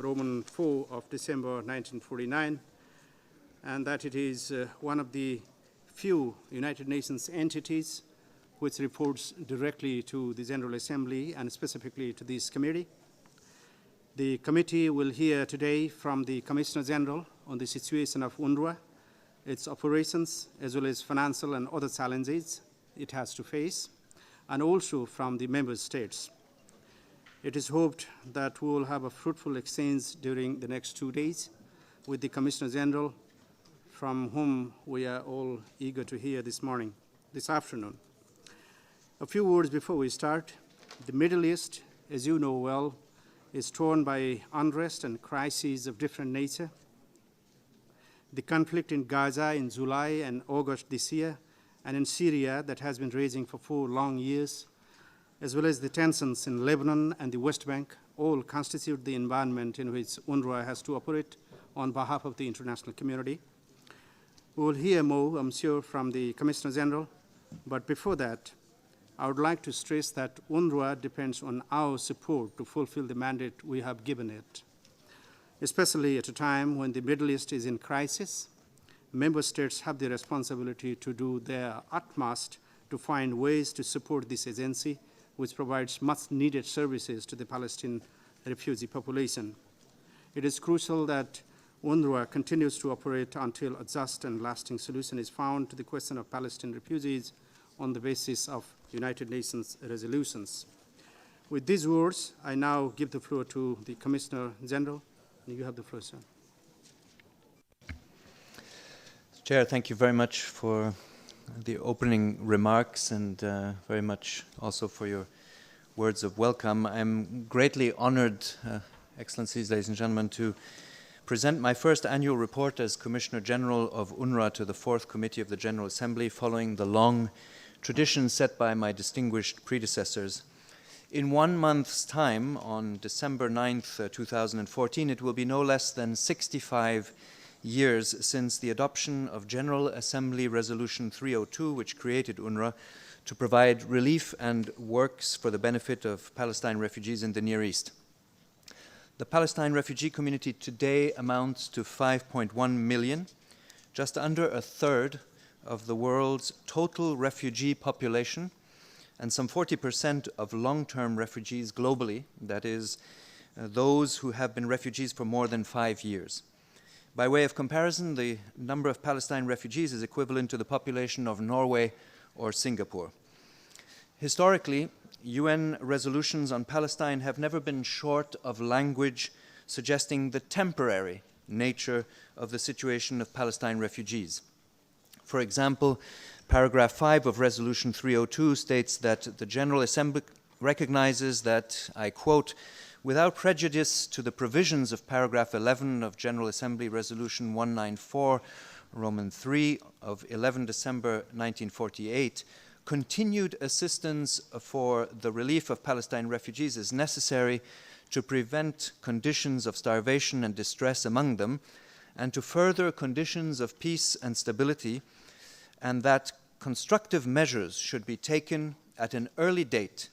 Roman 4 of December 1949, and that it is one of the few United Nations entities which reports directly to the General Assembly and specifically to this committee. The committee will hear today from the Commissioner General on the situation of UNRWA, its operations, as well as financial and other challenges it has to face, and also from the member states. It is hoped that we will have a fruitful exchange during the next 2 days with the Commissioner General, from whom we are all eager to hear this afternoon. A few words before we start. The Middle East, as you know well, is torn by unrest and crises of different nature. The conflict in Gaza in July and August this year, and in Syria that has been raging for 4 long years, as well as the tensions in Lebanon and the West Bank, all constitute the environment in which UNRWA has to operate on behalf of the international community. We will hear more, I'm sure, from the Commissioner General, but before that, I would like to stress that UNRWA depends on our support to fulfill the mandate we have given it, especially at a time when the Middle East is in crisis. Member states have the responsibility to do their utmost to find ways to support this agency, which provides much-needed services to the Palestinian refugee population. It is crucial that UNRWA continues to operate until a just and lasting solution is found to the question of Palestinian refugees on the basis of United Nations resolutions. With these words, I now give the floor to the Commissioner General. You have the floor, sir. Chair, thank you very much for the opening remarks and very much also for your words of welcome. I'm greatly honored, Excellencies, ladies and gentlemen, to present my first annual report as Commissioner General of UNRWA to the 4th Committee of the General Assembly, following the long tradition set by my distinguished predecessors. In 1 month's time, on December 9th, 2014, it will be no less than 65 years since the adoption of General Assembly Resolution 302, which created UNRWA to provide relief and works for the benefit of Palestine refugees in the Near East. The Palestine refugee community today amounts to 5.1 million, just under a third of the world's total refugee population, and some 40% of long-term refugees globally, that is, those who have been refugees for more than 5 years. By way of comparison, the number of Palestine refugees is equivalent to the population of Norway or Singapore. Historically, UN resolutions on Palestine have never been short of language suggesting the temporary nature of the situation of Palestine refugees. For example, paragraph 5 of Resolution 302 states that the General Assembly recognizes that, I quote, "Without prejudice to the provisions of paragraph 11 of General Assembly Resolution 194, Roman 3 of 11 December 1948, continued assistance for the relief of Palestine refugees is necessary to prevent conditions of starvation and distress among them, and to further conditions of peace and stability, and that constructive measures should be taken at an early date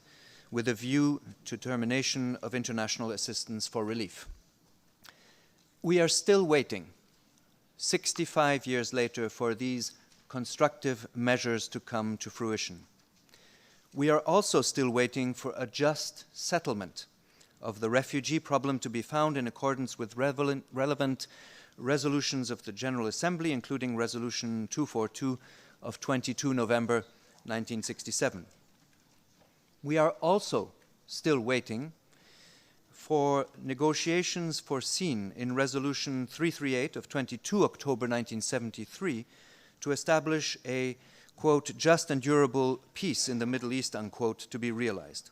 with a view to termination of international assistance for relief." We are still waiting, 65 years later, for these constructive measures to come to fruition. We are also still waiting for a just settlement of the refugee problem to be found in accordance with relevant resolutions of the General Assembly, including Resolution 242 of 22 November 1967. We are also still waiting for negotiations foreseen in Resolution 338 of 22 October 1973 to establish a, quote, "just and durable peace in the Middle East," unquote, to be realized.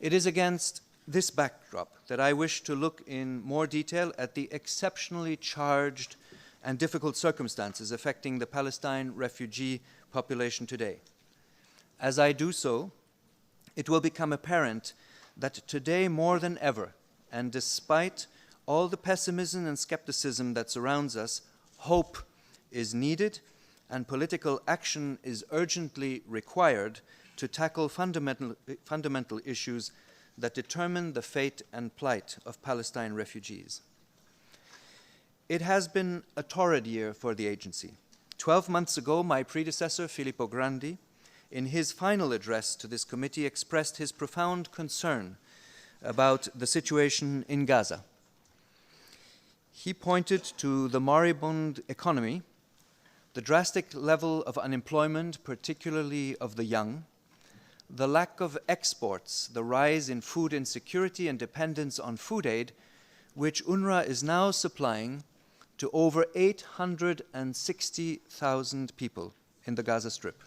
It is against this backdrop that I wish to look in more detail at the exceptionally charged and difficult circumstances affecting the Palestine refugee population today. As I do so, it will become apparent that today more than ever, and despite all the pessimism and skepticism that surrounds us, hope is needed and political action is urgently required to tackle fundamental issues that determine the fate and plight of Palestine refugees. It has been a torrid year for the agency. 12 months ago, my predecessor, Filippo Grandi, in his final address to this committee, expressed his profound concern about the situation in Gaza. He pointed to the moribund economy, the drastic level of unemployment, particularly of the young, the lack of exports, the rise in food insecurity and dependence on food aid, which UNRWA is now supplying to over 860,000 people in the Gaza Strip.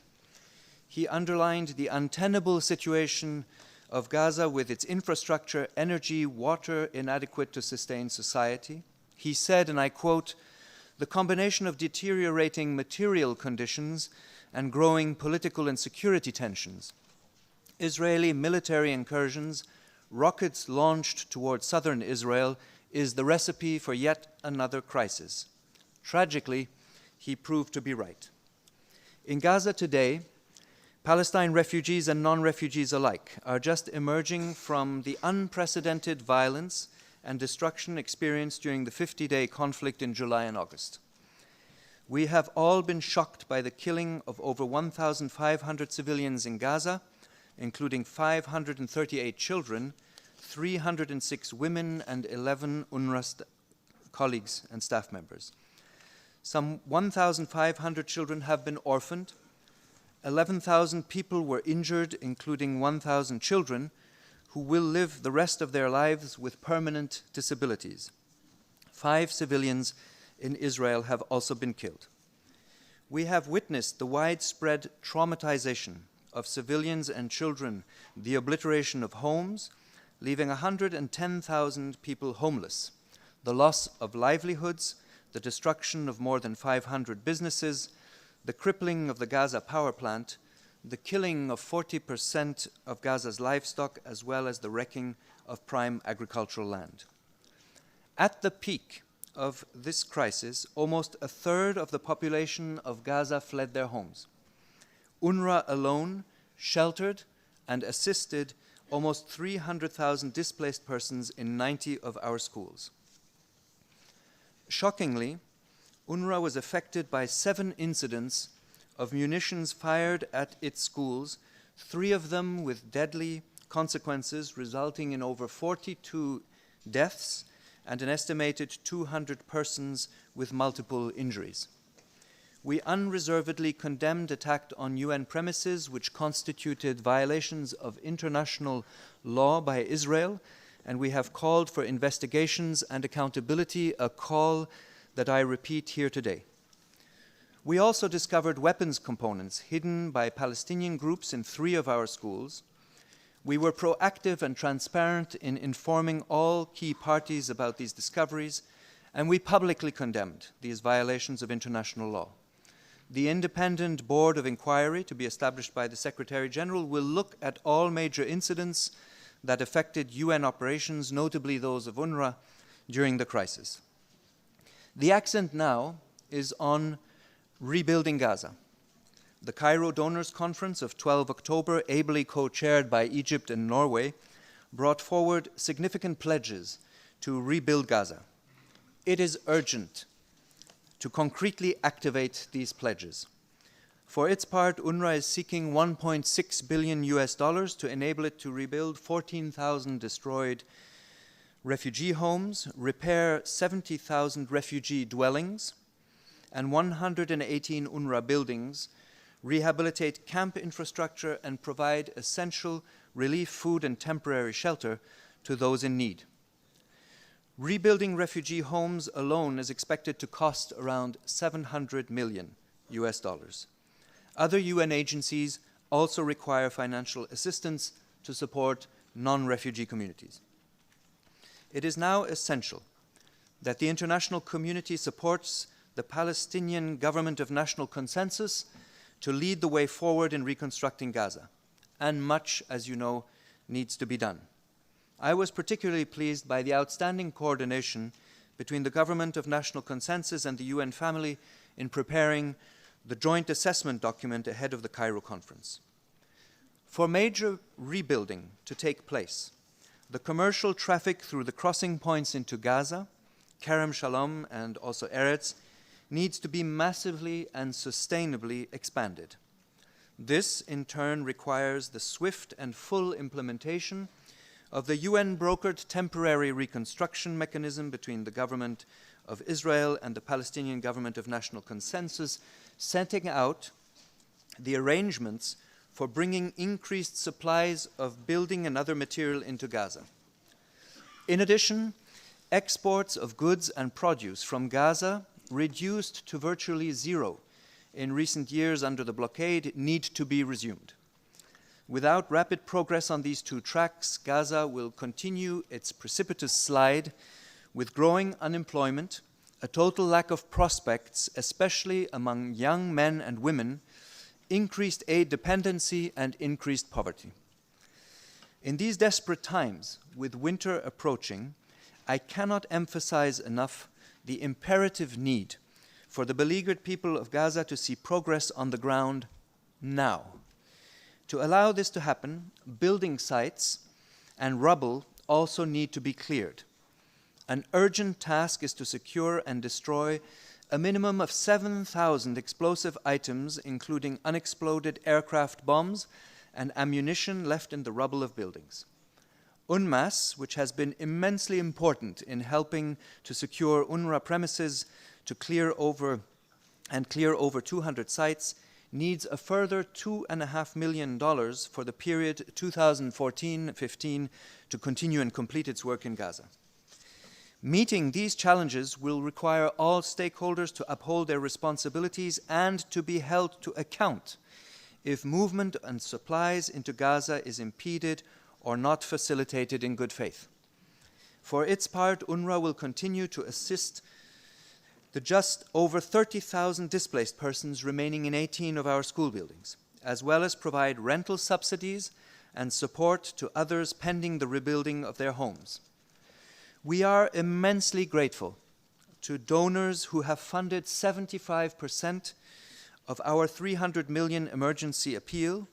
He underlined the untenable situation of Gaza with its infrastructure, energy, water inadequate to sustain society. He said, and I quote, "The combination of deteriorating material conditions and growing political and security tensions, Israeli military incursions, rockets launched toward southern Israel, is the recipe for yet another crisis." Tragically, he proved to be right. In Gaza today, Palestine refugees and non-refugees alike are just emerging from the unprecedented violence and destruction experienced during the 50-day conflict in July and August. We have all been shocked by the killing of over 1,500 civilians in Gaza, including 538 children, 306 women, and 11 UNRWA colleagues and staff members. Some 1,500 children have been orphaned. 11,000 people were injured, including 1,000 children, who will live the rest of their lives with permanent disabilities. 5 civilians in Israel have also been killed. We have witnessed the widespread traumatization of civilians and children, the obliteration of homes, leaving 110,000 people homeless, the loss of livelihoods, the destruction of more than 500 businesses, the crippling of the Gaza power plant, the killing of 40% of Gaza's livestock, as well as the wrecking of prime agricultural land. At the peak of this crisis, almost a third of the population of Gaza fled their homes. UNRWA alone sheltered and assisted almost 300,000 displaced persons in 90 of our schools. Shockingly, UNRWA was affected by 7 incidents of munitions fired at its schools, 3 of them with deadly consequences, resulting in over 42 deaths and an estimated 200 persons with multiple injuries. We unreservedly condemned attack on UN premises, which constituted violations of international law by Israel, and we have called for investigations and accountability, a call that I repeat here today. We also discovered weapons components hidden by Palestinian groups in 3 of our schools. We were proactive and transparent in informing all key parties about these discoveries, and we publicly condemned these violations of international law. The independent board of inquiry to be established by the Secretary General will look at all major incidents that affected UN operations, notably those of UNRWA, during the crisis. The accent now is on rebuilding Gaza. The Cairo Donors Conference of 12 October, ably co-chaired by Egypt and Norway, brought forward significant pledges to rebuild Gaza. It is urgent to concretely activate these pledges. For its part, UNRWA is seeking $1.6 billion to enable it to rebuild 14,000 destroyed refugee homes, repair 70,000 refugee dwellings, and 118 UNRWA buildings, rehabilitate camp infrastructure, and provide essential relief food and temporary shelter to those in need. Rebuilding refugee homes alone is expected to cost around $700 million. Other UN agencies also require financial assistance to support non-refugee communities. It is now essential that the international community supports the Palestinian government of national consensus to lead the way forward in reconstructing Gaza. And much, as you know, needs to be done. I was particularly pleased by the outstanding coordination between the government of national consensus and the UN family in preparing the joint assessment document ahead of the Cairo conference. For major rebuilding to take place, The commercial traffic through the crossing points into Gaza, Kerem Shalom and also Eretz, needs to be massively and sustainably expanded. This, in turn, requires the swift and full implementation of the UN-brokered temporary reconstruction mechanism between the government of Israel and the Palestinian government of national consensus, setting out the arrangements for bringing increased supplies of building and other material into Gaza. In addition, exports of goods and produce from Gaza, reduced to virtually zero in recent years under the blockade, need to be resumed. Without rapid progress on these two tracks, Gaza will continue its precipitous slide with growing unemployment, a total lack of prospects, especially among young men and women, increased aid dependency, and increased poverty. In these desperate times, with winter approaching, I cannot emphasize enough the imperative need for the beleaguered people of Gaza to see progress on the ground now. To allow this to happen, building sites and rubble also need to be cleared. An urgent task is to secure and destroy a minimum of 7,000 explosive items, including unexploded aircraft bombs and ammunition left in the rubble of buildings. UNMAS, which has been immensely important in helping to secure UNRWA premises to clear over 200 sites, needs a further $2.5 million for the period 2014-15 to continue and complete its work in Gaza. Meeting these challenges will require all stakeholders to uphold their responsibilities and to be held to account if movement and supplies into Gaza is impeded or not facilitated in good faith. For its part, UNRWA will continue to assist the just over 30,000 displaced persons remaining in 18 of our school buildings, as well as provide rental subsidies and support to others pending the rebuilding of their homes. We are immensely grateful to donors who have funded 75% of our $300 million emergency appeal,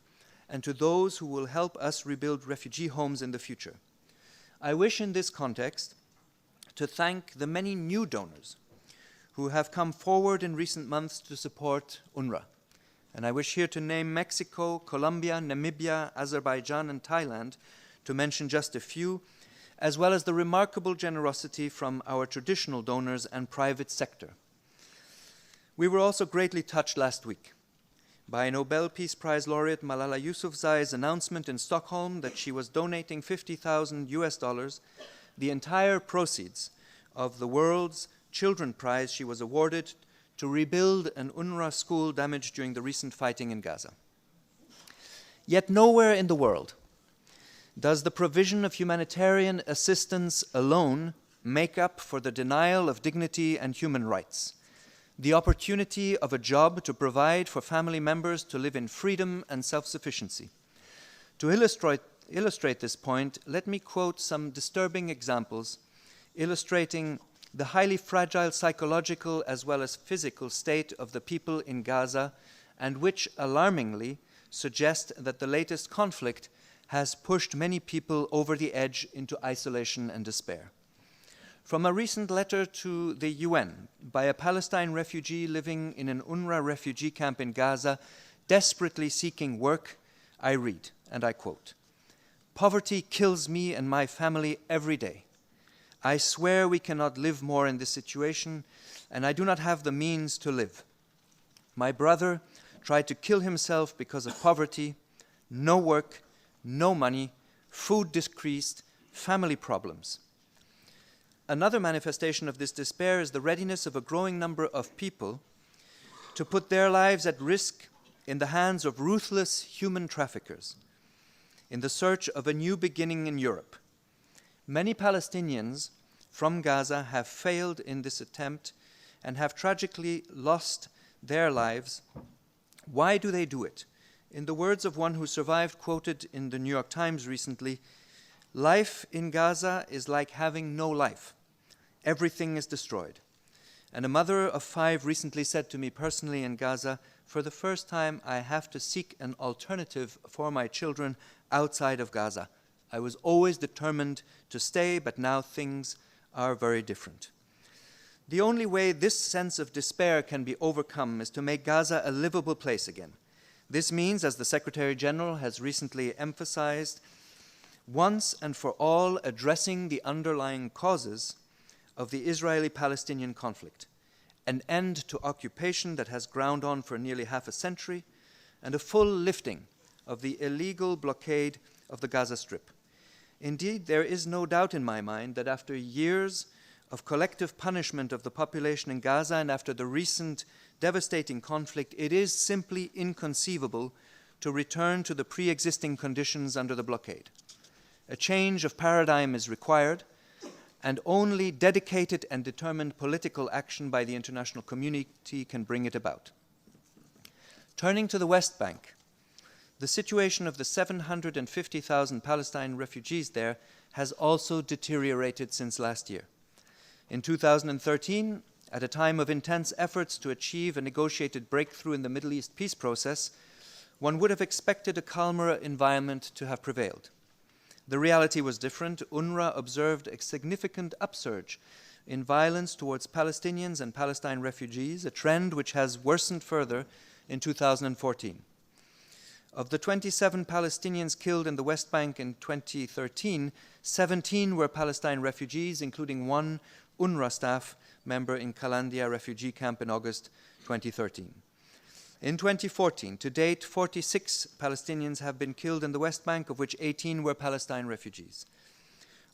and to those who will help us rebuild refugee homes in the future. I wish in this context to thank the many new donors who have come forward in recent months to support UNRWA. And I wish here to name Mexico, Colombia, Namibia, Azerbaijan, and Thailand, to mention just a few, as well as the remarkable generosity from our traditional donors and private sector. We were also greatly touched last week by Nobel Peace Prize laureate Malala Yousafzai's announcement in Stockholm that she was donating $50,000, the entire proceeds of the World's Children Prize she was awarded, to rebuild an UNRWA school damaged during the recent fighting in Gaza. Yet nowhere in the world does the provision of humanitarian assistance alone make up for the denial of dignity and human rights, the opportunity of a job to provide for family members to live in freedom and self-sufficiency. To illustrate this point, let me quote some disturbing examples illustrating the highly fragile psychological as well as physical state of the people in Gaza, and which alarmingly suggest that the latest conflict has pushed many people over the edge into isolation and despair. From a recent letter to the UN by a Palestine refugee living in an UNRWA refugee camp in Gaza, desperately seeking work, I read, and I quote, "Poverty kills me and my family every day. I swear we cannot live more in this situation, and I do not have the means to live. My brother tried to kill himself because of poverty, no work, no money, food decreased, family problems." Another manifestation of this despair is the readiness of a growing number of people to put their lives at risk in the hands of ruthless human traffickers in the search of a new beginning in Europe. Many Palestinians from Gaza have failed in this attempt and have tragically lost their lives. Why do they do it? In the words of one who survived, quoted in the New York Times recently, "Life in Gaza is like having no life. Everything is destroyed." And a mother of 5 recently said to me personally in Gaza, "For the first time, I have to seek an alternative for my children outside of Gaza. I was always determined to stay, but now things are very different. The only way this sense of despair can be overcome is to make Gaza a livable place again. This means, as the Secretary General has recently emphasized, once and for all addressing the underlying causes of the Israeli-Palestinian conflict, an end to occupation that has ground on for nearly half a century, and a full lifting of the illegal blockade of the Gaza Strip. Indeed, there is no doubt in my mind that after years of collective punishment of the population in Gaza and after the recent devastating conflict, it is simply inconceivable to return to the pre-existing conditions under the blockade. A change of paradigm is required, and only dedicated and determined political action by the international community can bring it about. Turning to the West Bank, the situation of the 750,000 Palestinian refugees there has also deteriorated since last year. In 2013, at a time of intense efforts to achieve a negotiated breakthrough in the Middle East peace process, one would have expected a calmer environment to have prevailed. The reality was different. UNRWA observed a significant upsurge in violence towards Palestinians and Palestine refugees, a trend which has worsened further in 2014. Of the 27 Palestinians killed in the West Bank in 2013, 17 were Palestine refugees, including one UNRWA staff member in Kalandia refugee camp in August 2013. In 2014, to date, 46 Palestinians have been killed in the West Bank, of which 18 were Palestine refugees.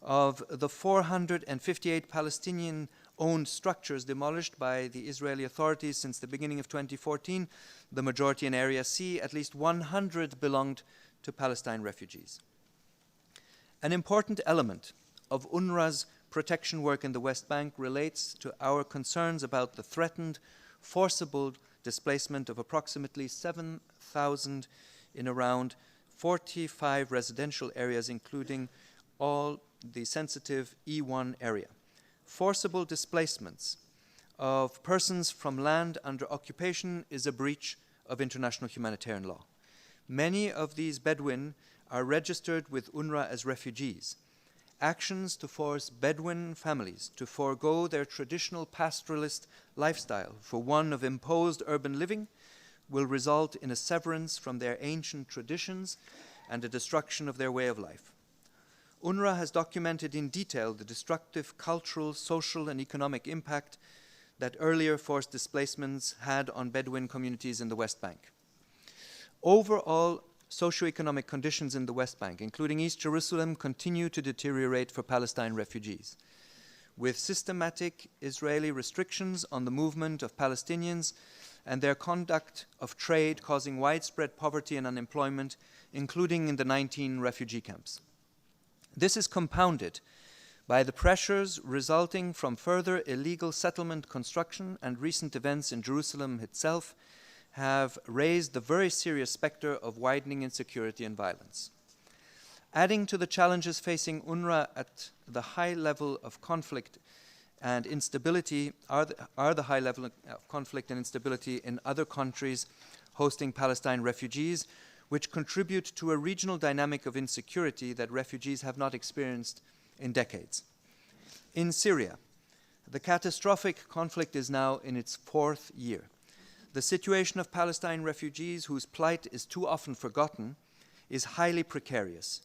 Of the 458 Palestinian-owned structures demolished by the Israeli authorities since the beginning of 2014, the majority in Area C, at least 100 belonged to Palestine refugees. An important element of UNRWA's protection work in the West Bank relates to our concerns about the threatened, forcible displacement of approximately 7,000 in around 45 residential areas, including all the sensitive E1 area. Forcible displacements of persons from land under occupation is a breach of international humanitarian law. Many of these Bedouin are registered with UNRWA as refugees. Actions to force Bedouin families to forego their traditional pastoralist lifestyle for one of imposed urban living will result in a severance from their ancient traditions and a destruction of their way of life. UNRWA has documented in detail the destructive cultural, social, and economic impact that earlier forced displacements had on Bedouin communities in the West Bank. Overall, socioeconomic conditions in the West Bank, including East Jerusalem, continue to deteriorate for Palestine refugees, with systematic Israeli restrictions on the movement of Palestinians and their conduct of trade causing widespread poverty and unemployment, including in the 19 refugee camps. This is compounded by the pressures resulting from further illegal settlement construction, and recent events in Jerusalem itself have raised the very serious specter of widening insecurity and violence. Adding to the challenges facing UNRWA at the high level of conflict and instability are the high level of conflict and instability in other countries hosting Palestine refugees, which contribute to a regional dynamic of insecurity that refugees have not experienced in decades. In Syria, the catastrophic conflict is now in its 4th year. The situation of Palestine refugees, whose plight is too often forgotten, is highly precarious.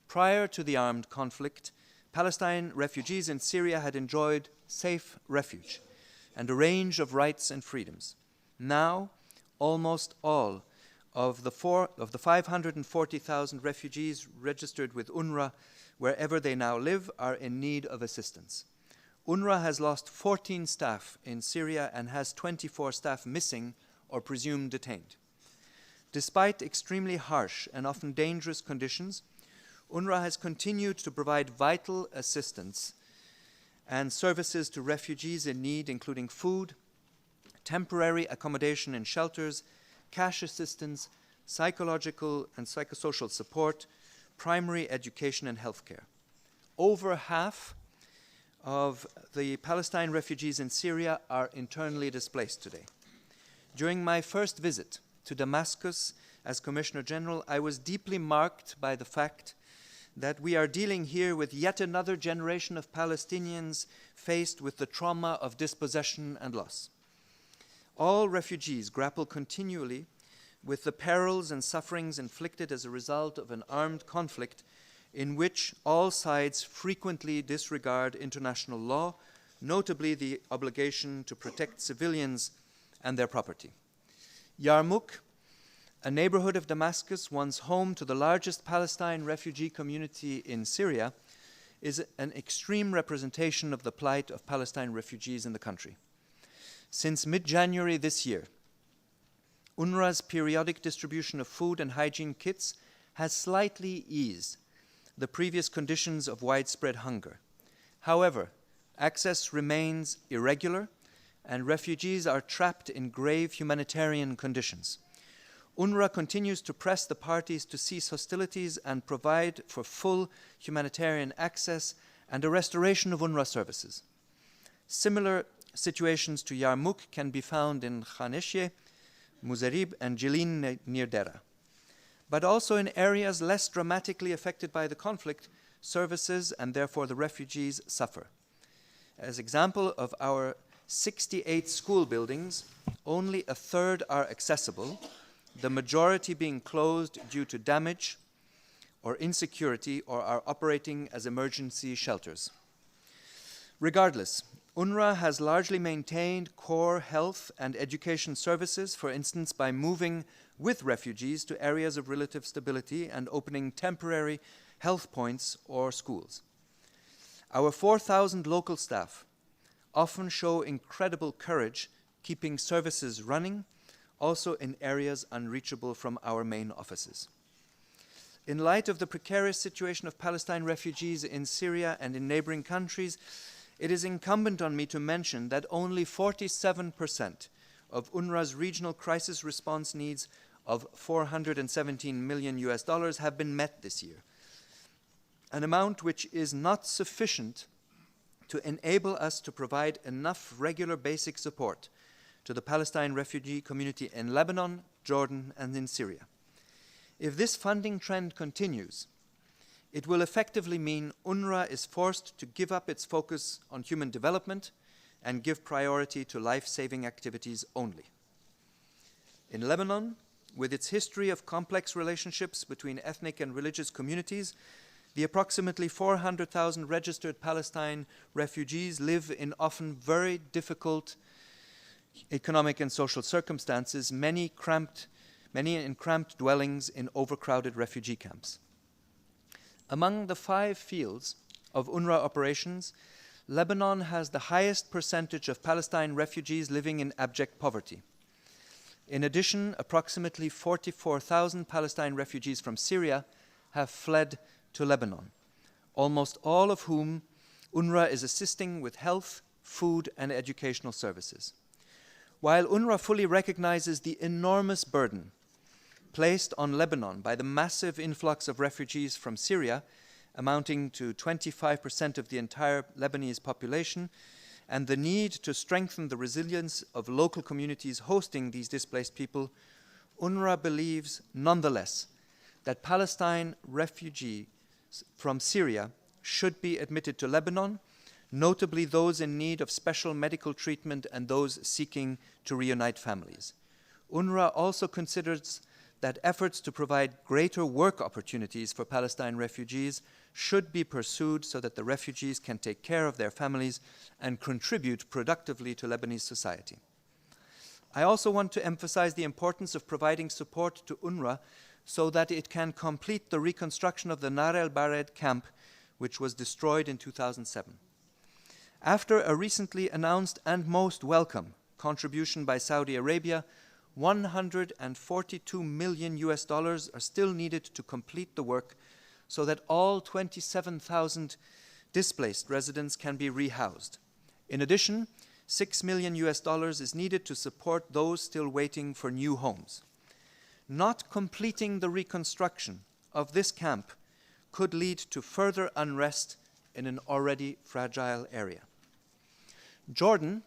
Prior to the armed conflict, Palestine refugees in Syria had enjoyed safe refuge and a range of rights and freedoms. Now, almost all of the 540,000 refugees registered with UNRWA, wherever they now live, are in need of assistance. UNRWA has lost 14 staff in Syria and has 24 staff missing or presumed detained. Despite extremely harsh and often dangerous conditions, UNRWA has continued to provide vital assistance and services to refugees in need, including food, temporary accommodation in shelters, cash assistance, psychological and psychosocial support, primary education and healthcare. Over half of the Palestine refugees in Syria are internally displaced today. During my first visit to Damascus as Commissioner General, I was deeply marked by the fact that we are dealing here with yet another generation of Palestinians faced with the trauma of dispossession and loss. All refugees grapple continually with the perils and sufferings inflicted as a result of an armed conflict in which all sides frequently disregard international law, notably the obligation to protect civilians and their property. Yarmouk, a neighborhood of Damascus once home to the largest Palestine refugee community in Syria, is an extreme representation of the plight of Palestine refugees in the country. Since mid-January this year, UNRWA's periodic distribution of food and hygiene kits has slightly eased the previous conditions of widespread hunger. However, access remains irregular and refugees are trapped in grave humanitarian conditions. UNRWA continues to press the parties to cease hostilities and provide for full humanitarian access and a restoration of UNRWA services. Similar situations to Yarmouk can be found in Khanesheh, Muzarib, and Jilin near Dera. But also in areas less dramatically affected by the conflict, services and therefore the refugees suffer. As example of our 68 school buildings, only a third are accessible, the majority being closed due to damage or insecurity or are operating as emergency shelters. Regardless, UNRWA has largely maintained core health and education services, for instance, by moving with refugees to areas of relative stability and opening temporary health points or schools. Our 4,000 local staff often show incredible courage keeping services running, also in areas unreachable from our main offices. In light of the precarious situation of Palestine refugees in Syria and in neighboring countries, it is incumbent on me to mention that only 47% of UNRWA's regional crisis response needs of $417 million have been met this year, an amount which is not sufficient to enable us to provide enough regular basic support to the Palestine refugee community in Lebanon, Jordan, and in Syria. If this funding trend continues, it will effectively mean UNRWA is forced to give up its focus on human development and give priority to life-saving activities only. In Lebanon, with its history of complex relationships between ethnic and religious communities, the approximately 400,000 registered Palestine refugees live in often very difficult economic and social circumstances, many in cramped dwellings in overcrowded refugee camps. Among the 5 fields of UNRWA operations, Lebanon has the highest percentage of Palestine refugees living in abject poverty. In addition, approximately 44,000 Palestine refugees from Syria have fled to Lebanon, almost all of whom UNRWA is assisting with health, food, and educational services. While UNRWA fully recognizes the enormous burden placed on Lebanon by the massive influx of refugees from Syria, amounting to 25% of the entire Lebanese population, and the need to strengthen the resilience of local communities hosting these displaced people, UNRWA believes, nonetheless, that Palestine refugees from Syria should be admitted to Lebanon, notably those in need of special medical treatment and those seeking to reunite families. UNRWA also considers that efforts to provide greater work opportunities for Palestine refugees should be pursued so that the refugees can take care of their families and contribute productively to Lebanese society. I also want to emphasize the importance of providing support to UNRWA so that it can complete the reconstruction of the Nar el-Bared camp, which was destroyed in 2007. After a recently announced and most welcome contribution by Saudi Arabia, $142 million are still needed to complete the work so that all 27,000 displaced residents can be rehoused. In addition, $6 million is needed to support those still waiting for new homes. Not completing the reconstruction of this camp could lead to further unrest in an already fragile area. Jordan,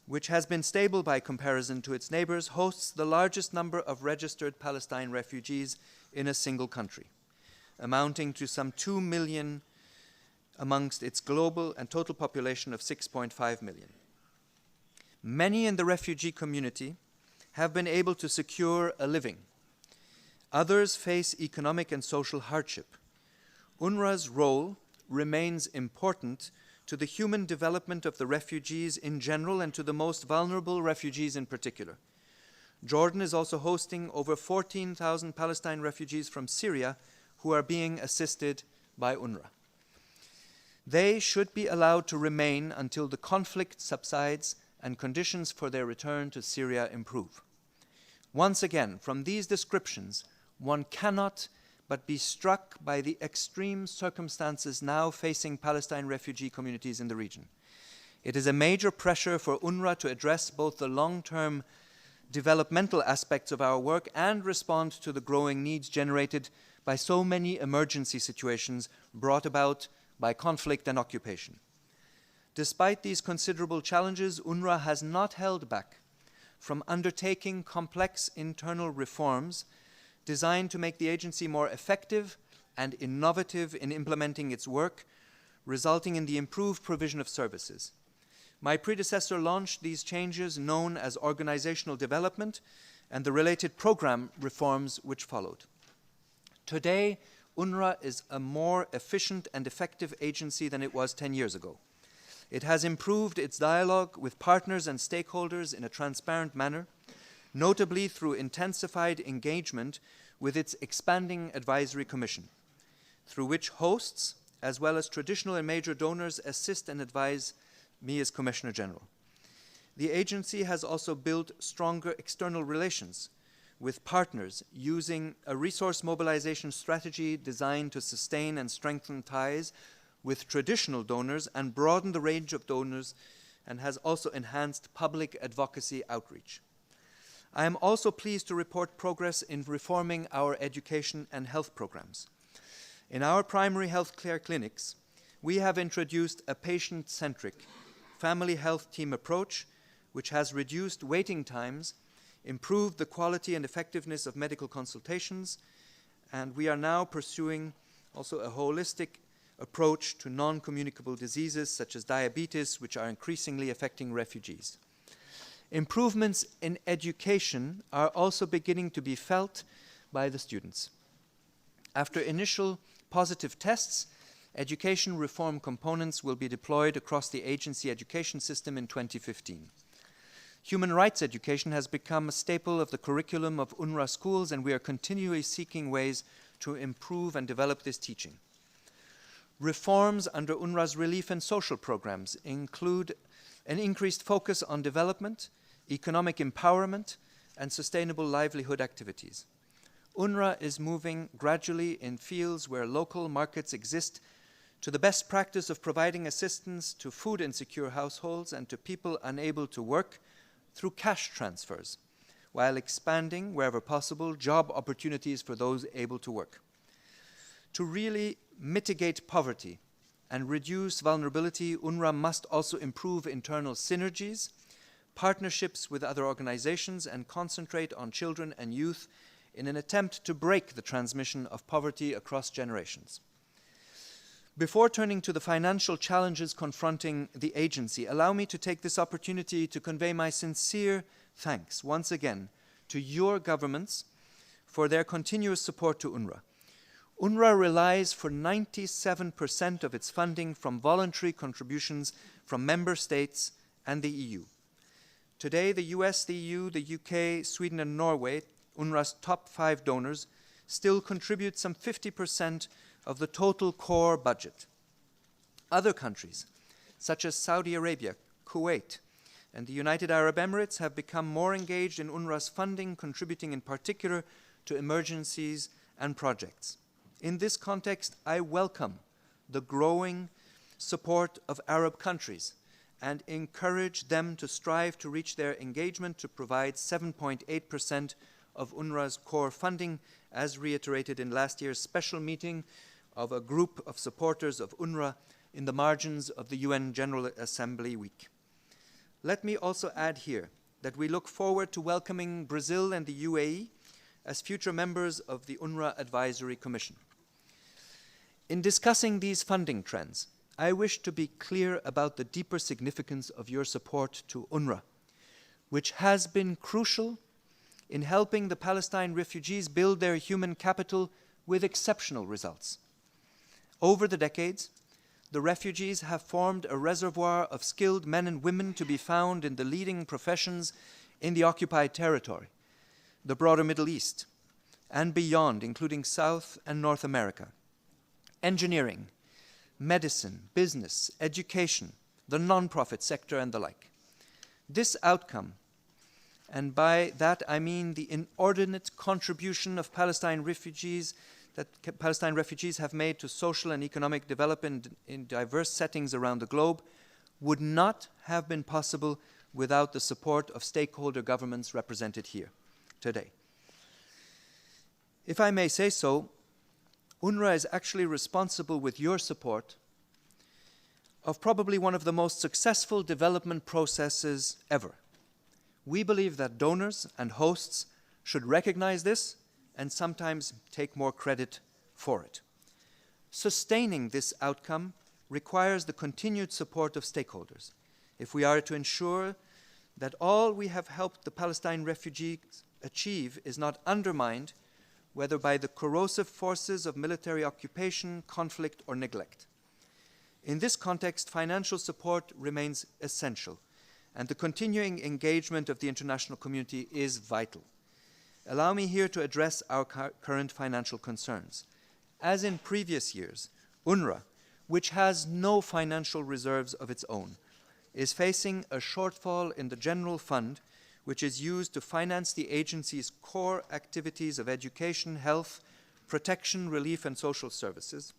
which has been stable by comparison to its neighbors, hosts the largest number of registered Palestine refugees in a single country. amounting to some 2 million amongst its global and total population of 6.5 million. Many in the refugee community have been able to secure a living. Others face economic and social hardship. UNRWA's role remains important to the human development of the refugees in general and to the most vulnerable refugees in particular. Jordan is also hosting over 14,000 Palestine refugees from Syria who are being assisted by UNRWA. They should be allowed to remain until the conflict subsides and conditions for their return to Syria improve. Once again, from these descriptions, one cannot but be struck by the extreme circumstances now facing Palestine refugee communities in the region. It is a major pressure for UNRWA to address both the long-term developmental aspects of our work and respond to the growing needs generated by so many emergency situations brought about by conflict and occupation. Despite these considerable challenges, UNRWA has not held back from undertaking complex internal reforms designed to make the agency more effective and innovative in implementing its work, resulting in the improved provision of services. My predecessor launched these changes known as organizational development and the related program reforms which followed. Today, UNRWA is a more efficient and effective agency than it was 10 years ago. It has improved its dialogue with partners and stakeholders in a transparent manner, notably through intensified engagement with its expanding advisory commission, through which hosts, as well as traditional and major donors, assist and advise me as Commissioner General. The agency has also built stronger external relations with partners using a resource mobilization strategy designed to sustain and strengthen ties with traditional donors and broaden the range of donors, and has also enhanced public advocacy outreach. I am also pleased to report progress in reforming our education and health programs. In our primary health care clinics, we have introduced a patient-centric family health team approach, which has reduced waiting times, improved the quality and effectiveness of medical consultations, and we are now pursuing also a holistic approach to non-communicable diseases such as diabetes, which are increasingly affecting refugees. Improvements in education are also beginning to be felt by the students. After initial positive tests, education reform components will be deployed across the agency education system in 2015. Human rights education has become a staple of the curriculum of UNRWA schools, and we are continually seeking ways to improve and develop this teaching. Reforms under UNRWA's relief and social programs include an increased focus on development, economic empowerment, and sustainable livelihood activities. UNRWA is moving gradually in fields where local markets exist to the best practice of providing assistance to food insecure households and to people unable to work through cash transfers, while expanding, wherever possible, job opportunities for those able to work. To really mitigate poverty and reduce vulnerability, UNRWA must also improve internal synergies, partnerships with other organizations, and concentrate on children and youth in an attempt to break the transmission of poverty across generations. Before turning to the financial challenges confronting the agency, allow me to take this opportunity to convey my sincere thanks once again to your governments for their continuous support to UNRWA. UNRWA relies for 97% of its funding from voluntary contributions from member states and the EU. Today, the US, the EU, the UK, Sweden, and Norway, UNRWA's top 5 donors, still contribute some 50% of the total core budget. Other countries, such as Saudi Arabia, Kuwait, and the United Arab Emirates, have become more engaged in UNRWA's funding, contributing in particular to emergencies and projects. In this context, I welcome the growing support of Arab countries and encourage them to strive to reach their engagement to provide 7.8% of UNRWA's core funding, as reiterated in last year's special meeting of a group of supporters of UNRWA in the margins of the UN General Assembly week. Let me also add here that we look forward to welcoming Brazil and the UAE as future members of the UNRWA Advisory Commission. In discussing these funding trends, I wish to be clear about the deeper significance of your support to UNRWA, which has been crucial in helping the Palestine refugees build their human capital with exceptional results. Over the decades, the refugees have formed a reservoir of skilled men and women to be found in the leading professions in the occupied territory, the broader Middle East, and beyond, including South and North America. Engineering, medicine, business, education, the non-profit sector, and the like. This outcome, and by that I mean the inordinate contribution of Palestine refugees that Palestine refugees have made to social and economic development in diverse settings around the globe, would not have been possible without the support of stakeholder governments represented here today. If I may say so, UNRWA is actually responsible, with your support, of probably one of the most successful development processes ever. We believe that donors and hosts should recognize this and sometimes take more credit for it. Sustaining this outcome requires the continued support of stakeholders if we are to ensure that all we have helped the Palestine refugees achieve is not undermined, whether by the corrosive forces of military occupation, conflict, or neglect. In this context, financial support remains essential, and the continuing engagement of the international community is vital. Allow me here to address our current financial concerns. As in previous years, UNRWA, which has no financial reserves of its own, is facing a shortfall in the general fund, which is used to finance the agency's core activities of education, health, protection, relief, and social services.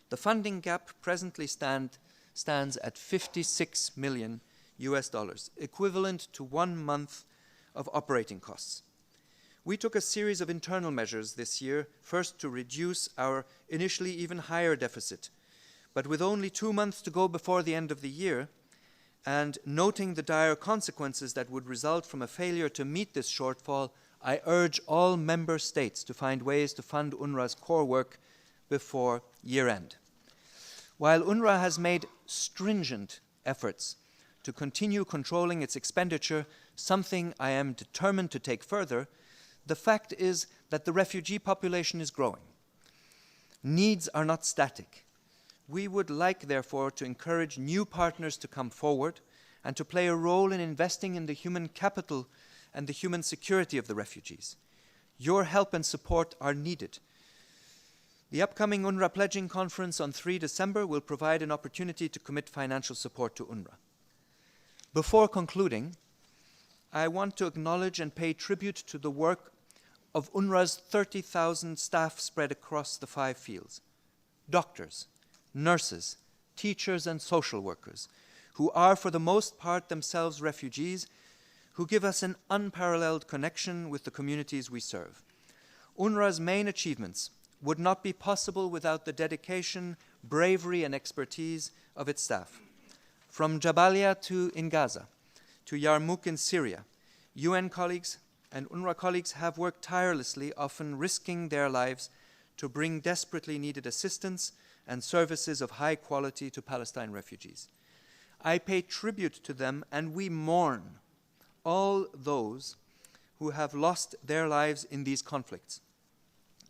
The funding gap presently stands at $56 million, equivalent to 1 month of operating costs. We took a series of internal measures this year, first to reduce our initially even higher deficit, but with only 2 months to go before the end of the year, and noting the dire consequences that would result from a failure to meet this shortfall, I urge all member states to find ways to fund UNRWA's core work before year-end. While UNRWA has made stringent efforts to continue controlling its expenditure, something I am determined to take further, the fact is that the refugee population is growing. Needs are not static. We would like, therefore, to encourage new partners to come forward and to play a role in investing in the human capital and the human security of the refugees. Your help and support are needed. The upcoming UNRWA Pledging Conference on 3 December will provide an opportunity to commit financial support to UNRWA. Before concluding, I want to acknowledge and pay tribute to the work of UNRWA's 30,000 staff spread across the 5 fields: doctors, nurses, teachers, and social workers, who are for the most part themselves refugees, who give us an unparalleled connection with the communities we serve. UNRWA's main achievements would not be possible without the dedication, bravery, and expertise of its staff. From Jabalia in Gaza, to Yarmouk in Syria, UN colleagues and UNRWA colleagues have worked tirelessly, often risking their lives, to bring desperately needed assistance and services of high quality to Palestine refugees. I pay tribute to them, and we mourn all those who have lost their lives in these conflicts,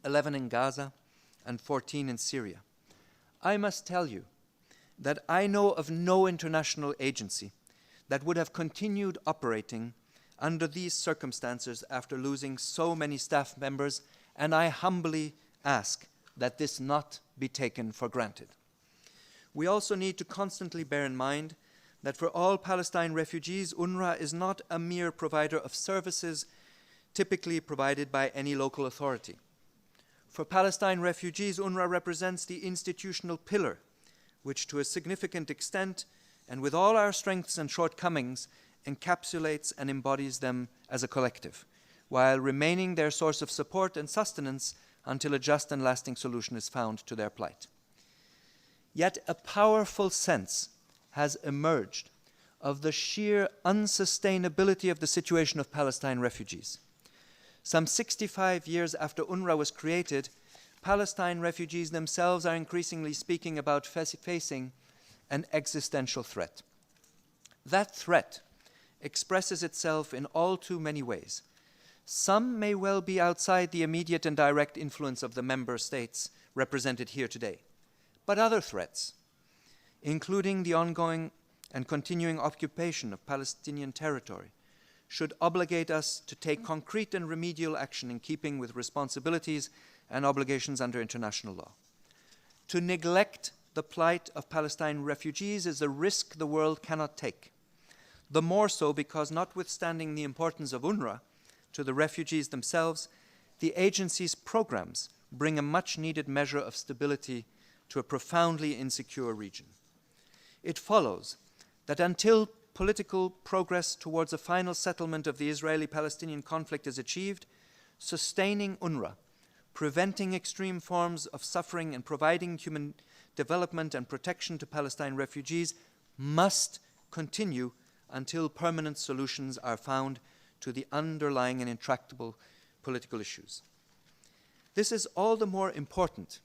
11 in Gaza and 14 in Syria. I must tell you that I know of no international agency that would have continued operating under these circumstances after losing so many staff members, and I humbly ask that this not be taken for granted. We also need to constantly bear in mind that for all Palestine refugees, UNRWA is not a mere provider of services typically provided by any local authority. For Palestine refugees, UNRWA represents the institutional pillar, which to a significant extent, and with all our strengths and shortcomings, encapsulates and embodies them as a collective, while remaining their source of support and sustenance until a just and lasting solution is found to their plight. Yet a powerful sense has emerged of the sheer unsustainability of the situation of Palestine refugees. Some 65 years after UNRWA was created, Palestine refugees themselves are increasingly speaking about facing an existential threat. That threat expresses itself in all too many ways. Some may well be outside the immediate and direct influence of the member states represented here today, but other threats, including the ongoing and continuing occupation of Palestinian territory, should obligate us to take concrete and remedial action in keeping with responsibilities and obligations under international law. To neglect the plight of Palestine refugees is a risk the world cannot take. The more so because, notwithstanding the importance of UNRWA to the refugees themselves, the agency's programs bring a much-needed measure of stability to a profoundly insecure region. It follows that until political progress towards a final settlement of the Israeli-Palestinian conflict is achieved, sustaining UNRWA, preventing extreme forms of suffering and providing human development and protection to Palestine refugees must continue until permanent solutions are found to the underlying and intractable political issues. This is all the more important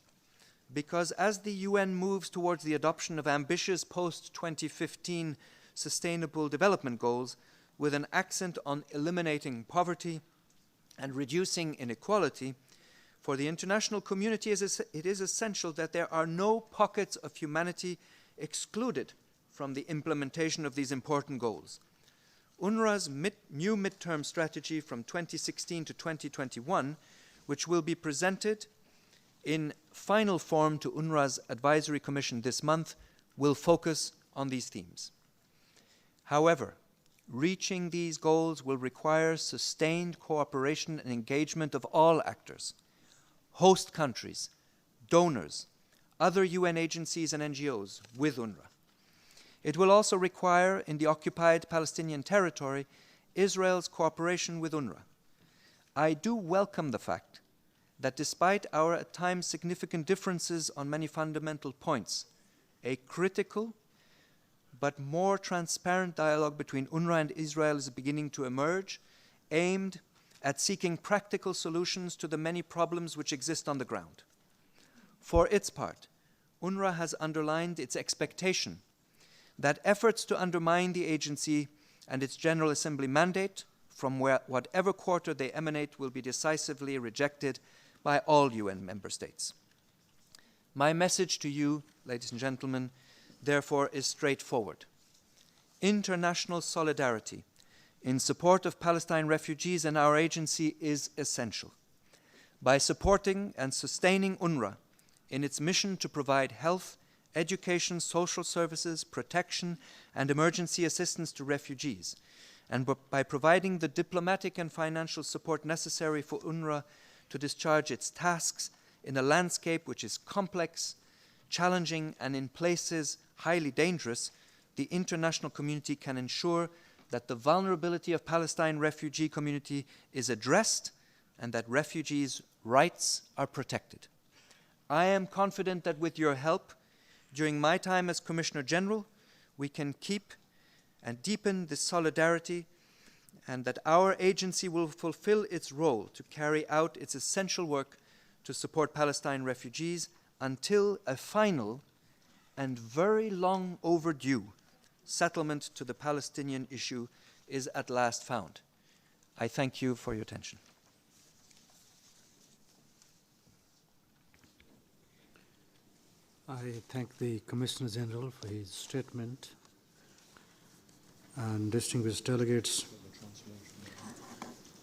because as the UN moves towards the adoption of ambitious post-2015 sustainable development goals with an accent on eliminating poverty and reducing inequality, for the international community it is essential that there are no pockets of humanity excluded from the implementation of these important goals. UNRWA's new midterm strategy from 2016 to 2021, which will be presented in final form to UNRWA's Advisory Commission this month, will focus on these themes. However, reaching these goals will require sustained cooperation and engagement of all actors, host countries, donors, other UN agencies and NGOs with UNRWA. It will also require, in the occupied Palestinian territory, Israel's cooperation with UNRWA. I do welcome the fact that despite our at times significant differences on many fundamental points, a critical but more transparent dialogue between UNRWA and Israel is beginning to emerge, aimed at seeking practical solutions to the many problems which exist on the ground. For its part, UNRWA has underlined its expectation that efforts to undermine the agency and its General Assembly mandate, from whatever quarter they emanate, will be decisively rejected by all UN member states. My message to you, ladies and gentlemen, therefore is straightforward. International solidarity in support of Palestine refugees and our agency is essential. By supporting and sustaining UNRWA in its mission to provide health, education, social services, protection, and emergency assistance to refugees, and by providing the diplomatic and financial support necessary for UNRWA to discharge its tasks in a landscape which is complex, challenging, and in places highly dangerous, the international community can ensure that the vulnerability of Palestine refugee community is addressed and that refugees' rights are protected. I am confident that with your help, during my time as Commissioner General, we can keep and deepen this solidarity and that our agency will fulfill its role to carry out its essential work to support Palestine refugees until a final and very long overdue settlement to the Palestinian issue is at last found. I thank you for your attention. I thank the Commissioner General for his statement. And distinguished delegates,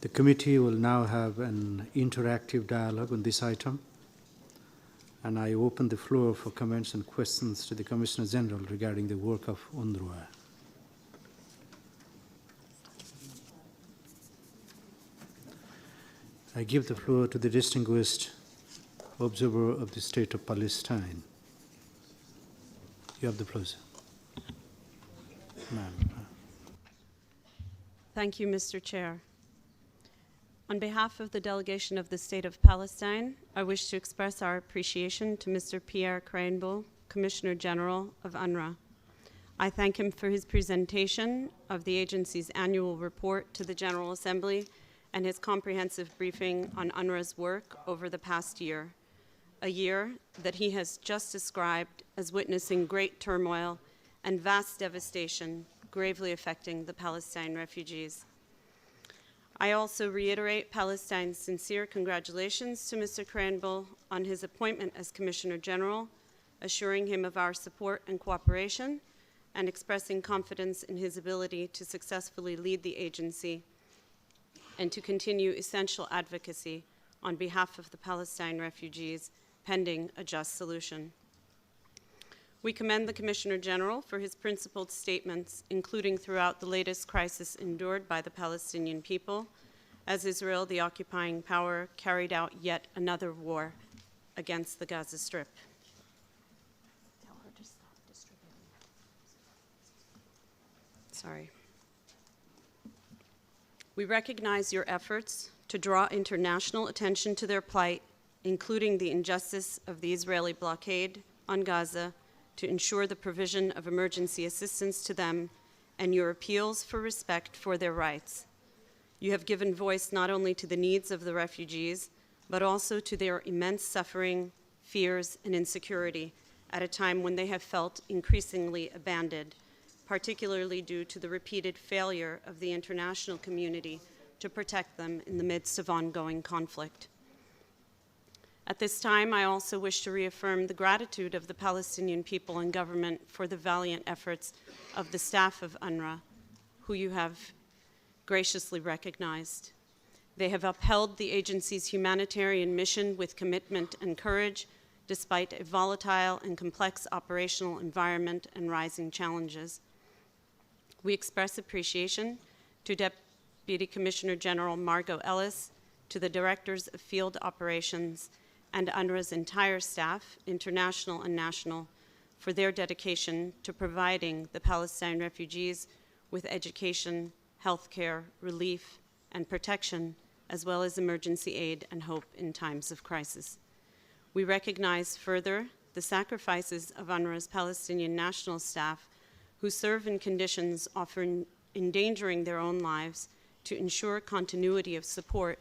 the committee will now have an interactive dialogue on this item. And I open the floor for comments and questions to the Commissioner General regarding the work of UNRWA. I give the floor to the distinguished observer of the State of Palestine. You have the floor, sir. Ma'am. Thank you, Mr. Chair. On behalf of the delegation of the State of Palestine, I wish to express our appreciation to Mr. Pierre Krähenbühl, Commissioner General of UNRWA. I thank him for his presentation of the agency's annual report to the General Assembly and his comprehensive briefing on UNRWA's work over the past year. a year that he has just described as witnessing great turmoil and vast devastation gravely affecting the Palestine refugees. I also reiterate Palestine's sincere congratulations to Mr. Krähenbühl on his appointment as Commissioner General, assuring him of our support and cooperation, and expressing confidence in his ability to successfully lead the agency and to continue essential advocacy on behalf of the Palestine refugees pending a just solution. We commend the Commissioner General for his principled statements, including throughout the latest crisis endured by the Palestinian people, as Israel, the occupying power, carried out yet another war against the Gaza Strip. Sorry. We recognize your efforts to draw international attention to their plight, including the injustice of the Israeli blockade on Gaza, to ensure the provision of emergency assistance to them, and your appeals for respect for their rights. You have given voice not only to the needs of the refugees, but also to their immense suffering, fears, and insecurity at a time when they have felt increasingly abandoned, particularly due to the repeated failure of the international community to protect them in the midst of ongoing conflict. At this time, I also wish to reaffirm the gratitude of the Palestinian people and government for the valiant efforts of the staff of UNRWA, who you have graciously recognized. They have upheld the agency's humanitarian mission with commitment and courage, despite a volatile and complex operational environment and rising challenges. We express appreciation to Deputy Commissioner General Margot Ellis, to the Directors of Field Operations, and UNRWA's entire staff, international and national, for their dedication to providing the Palestine refugees with education, healthcare, relief, and protection, as well as emergency aid and hope in times of crisis. We recognize further the sacrifices of UNRWA's Palestinian national staff, who serve in conditions often endangering their own lives to ensure continuity of support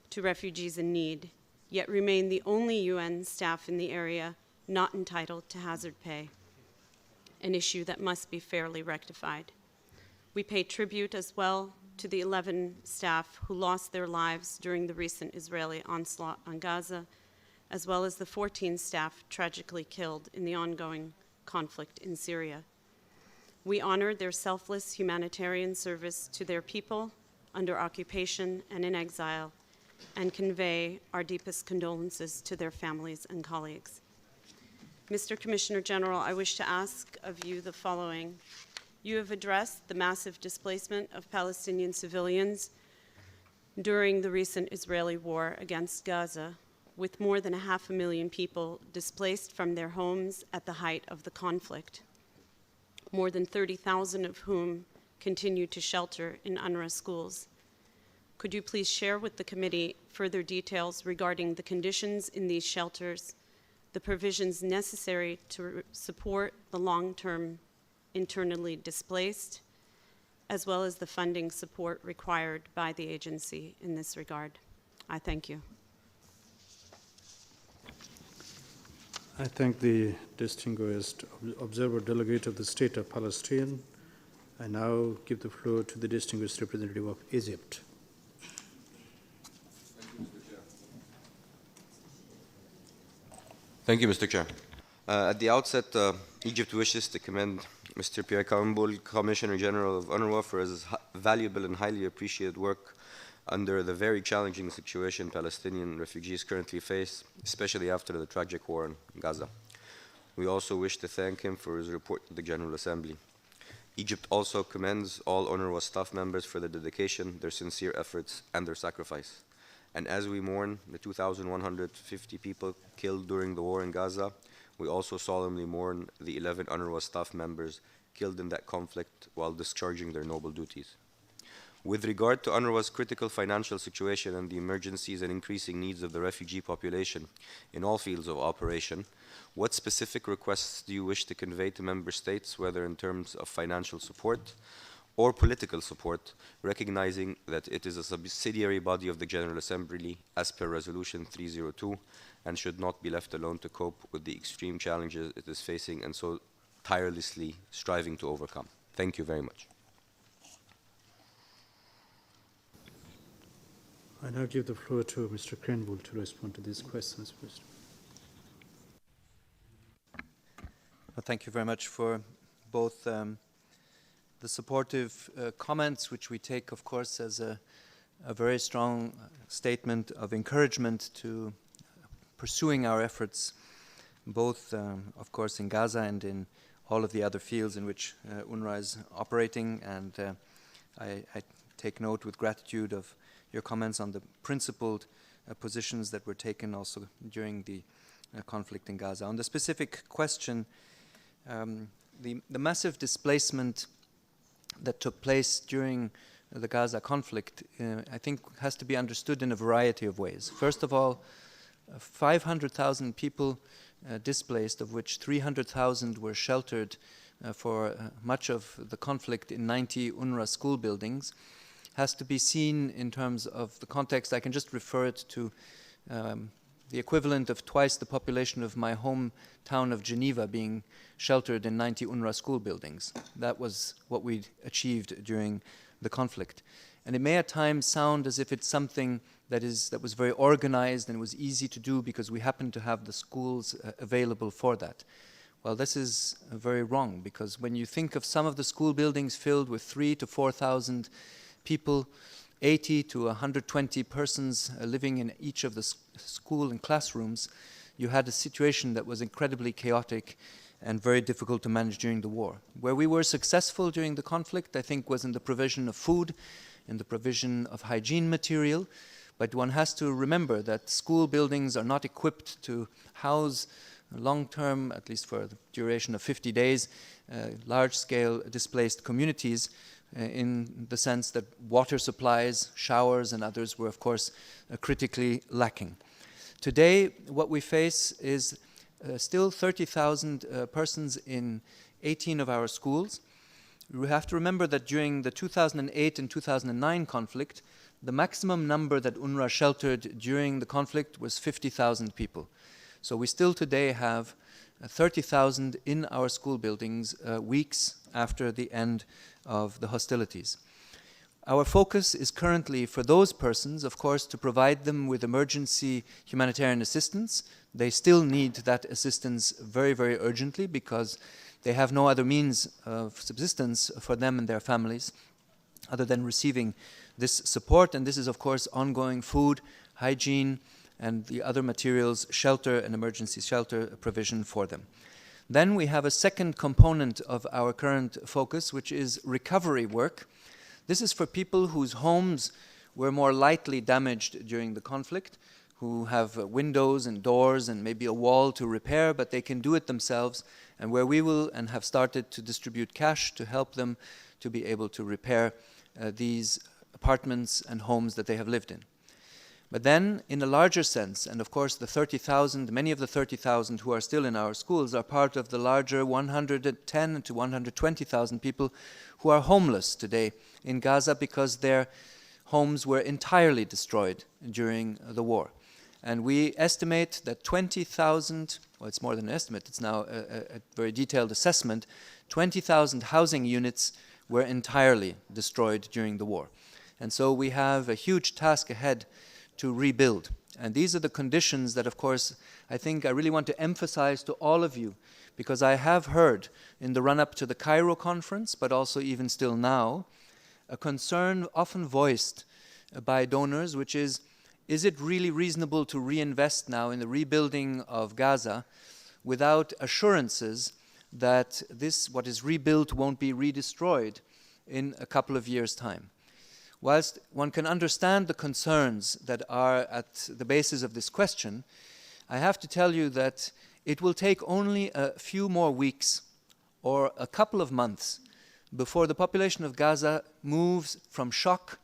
to refugees in need, yet remain the only UN staff in the area not entitled to hazard pay, an issue that must be fairly rectified. We pay tribute as well to the 11 staff who lost their lives during the recent Israeli onslaught on Gaza, as well as the 14 staff tragically killed in the ongoing conflict in Syria. We honor their selfless humanitarian service to their people under occupation and in exile, and convey our deepest condolences to their families and colleagues. Mr. Commissioner General, I wish to ask of you the following. You have addressed the massive displacement of Palestinian civilians during the recent Israeli war against Gaza, with more than 500,000 people displaced from their homes at the height of the conflict, more than 30,000 of whom continue to shelter in UNRWA schools. Could you please share with the committee further details regarding the conditions in these shelters, the provisions necessary to support the long-term internally displaced, as well as the funding support required by the agency in this regard? I thank you. I thank the distinguished observer delegate of the State of Palestine. I now give the floor to the distinguished representative of Egypt. Thank you, Mr. Chair. At the outset, Egypt wishes to commend Mr. Pierre, Commissioner General of UNRWA, for his valuable and highly appreciated work under the very challenging situation Palestinian refugees currently face, especially after the tragic war in Gaza. We also wish to thank him for his report to the General Assembly. Egypt also commends all UNRWA staff members for their dedication, their sincere efforts, and their sacrifice. And as we mourn the 2,150 people killed during the war in Gaza, we also solemnly mourn the 11 UNRWA staff members killed in that conflict while discharging their noble duties. With regard to UNRWA's critical financial situation and the emergencies and increasing needs of the refugee population in all fields of operation, what specific requests do you wish to convey to member states, whether in terms of financial support or political support, recognizing that it is a subsidiary body of the General Assembly as per Resolution 302 and should not be left alone to cope with the extreme challenges it is facing and so tirelessly striving to overcome. Thank you very much. I now give the floor to Mr. Krähenbühl to respond to these questions first. Well, thank you very much for both the supportive comments, which we take, of course, as a very strong statement of encouragement to pursuing our efforts, both, of course, in Gaza and in all of the other fields in which UNRWA is operating. And I take note with gratitude of your comments on the principled positions that were taken also during the conflict in Gaza. On the specific question, the massive displacement that took place during the Gaza conflict, I think, has to be understood in a variety of ways. First of all, 500,000 people displaced, of which 300,000 were sheltered for much of the conflict in 90 UNRWA school buildings, has to be seen in terms of the context. I can just refer it to the equivalent of twice the population of my hometown of Geneva being sheltered in 90 UNRWA school buildings. That was what we achieved during the conflict. And it may at times sound as if it's something that was very organized and was easy to do because we happen to have the schools available for that. Well, this is very wrong, because when you think of some of the school buildings filled with 3,000 to 4,000 people, 80 to 120 persons living in each of the school and classrooms, you had a situation that was incredibly chaotic and very difficult to manage during the war. Where we were successful during the conflict, I think, was in the provision of food, in the provision of hygiene material, but one has to remember that school buildings are not equipped to house long-term, at least for the duration of 50 days, large-scale displaced communities, in the sense that water supplies, showers, and others were, of course, critically lacking. Today, what we face is still 30,000 persons in 18 of our schools. We have to remember that during the 2008 and 2009 conflict, the maximum number that UNRWA sheltered during the conflict was 50,000 people. So we still today have 30,000 in our school buildings weeks after the end of the hostilities. Our focus is currently for those persons, of course, to provide them with emergency humanitarian assistance. They still need that assistance very, very urgently because they have no other means of subsistence for them and their families other than receiving this support. And this is, of course, ongoing food, hygiene, and the other materials, shelter and emergency shelter provision for them. Then we have a second component of our current focus, which is recovery work. This is for people whose homes were more lightly damaged during the conflict, who have windows and doors and maybe a wall to repair, but they can do it themselves, and where we will and have started to distribute cash to help them to be able to repair these apartments and homes that they have lived in. But then, in a larger sense, and of course the 30,000, many of the 30,000 who are still in our schools are part of the larger 110 to 120,000 people who are homeless today in Gaza because their homes were entirely destroyed during the war. And we estimate that 20,000, well, it's more than an estimate, it's now a very detailed assessment, 20,000 housing units were entirely destroyed during the war. And so we have a huge task ahead to rebuild. And these are the conditions that, of course, I think I really want to emphasize to all of you, because I have heard in the run-up to the Cairo conference, but also even still now, a concern often voiced by donors, which is it really reasonable to reinvest now in the rebuilding of Gaza without assurances that what is rebuilt won't be redestroyed in a couple of years' time? Whilst one can understand the concerns that are at the basis of this question, I have to tell you that it will take only a few more weeks or a couple of months before the population of Gaza moves from shock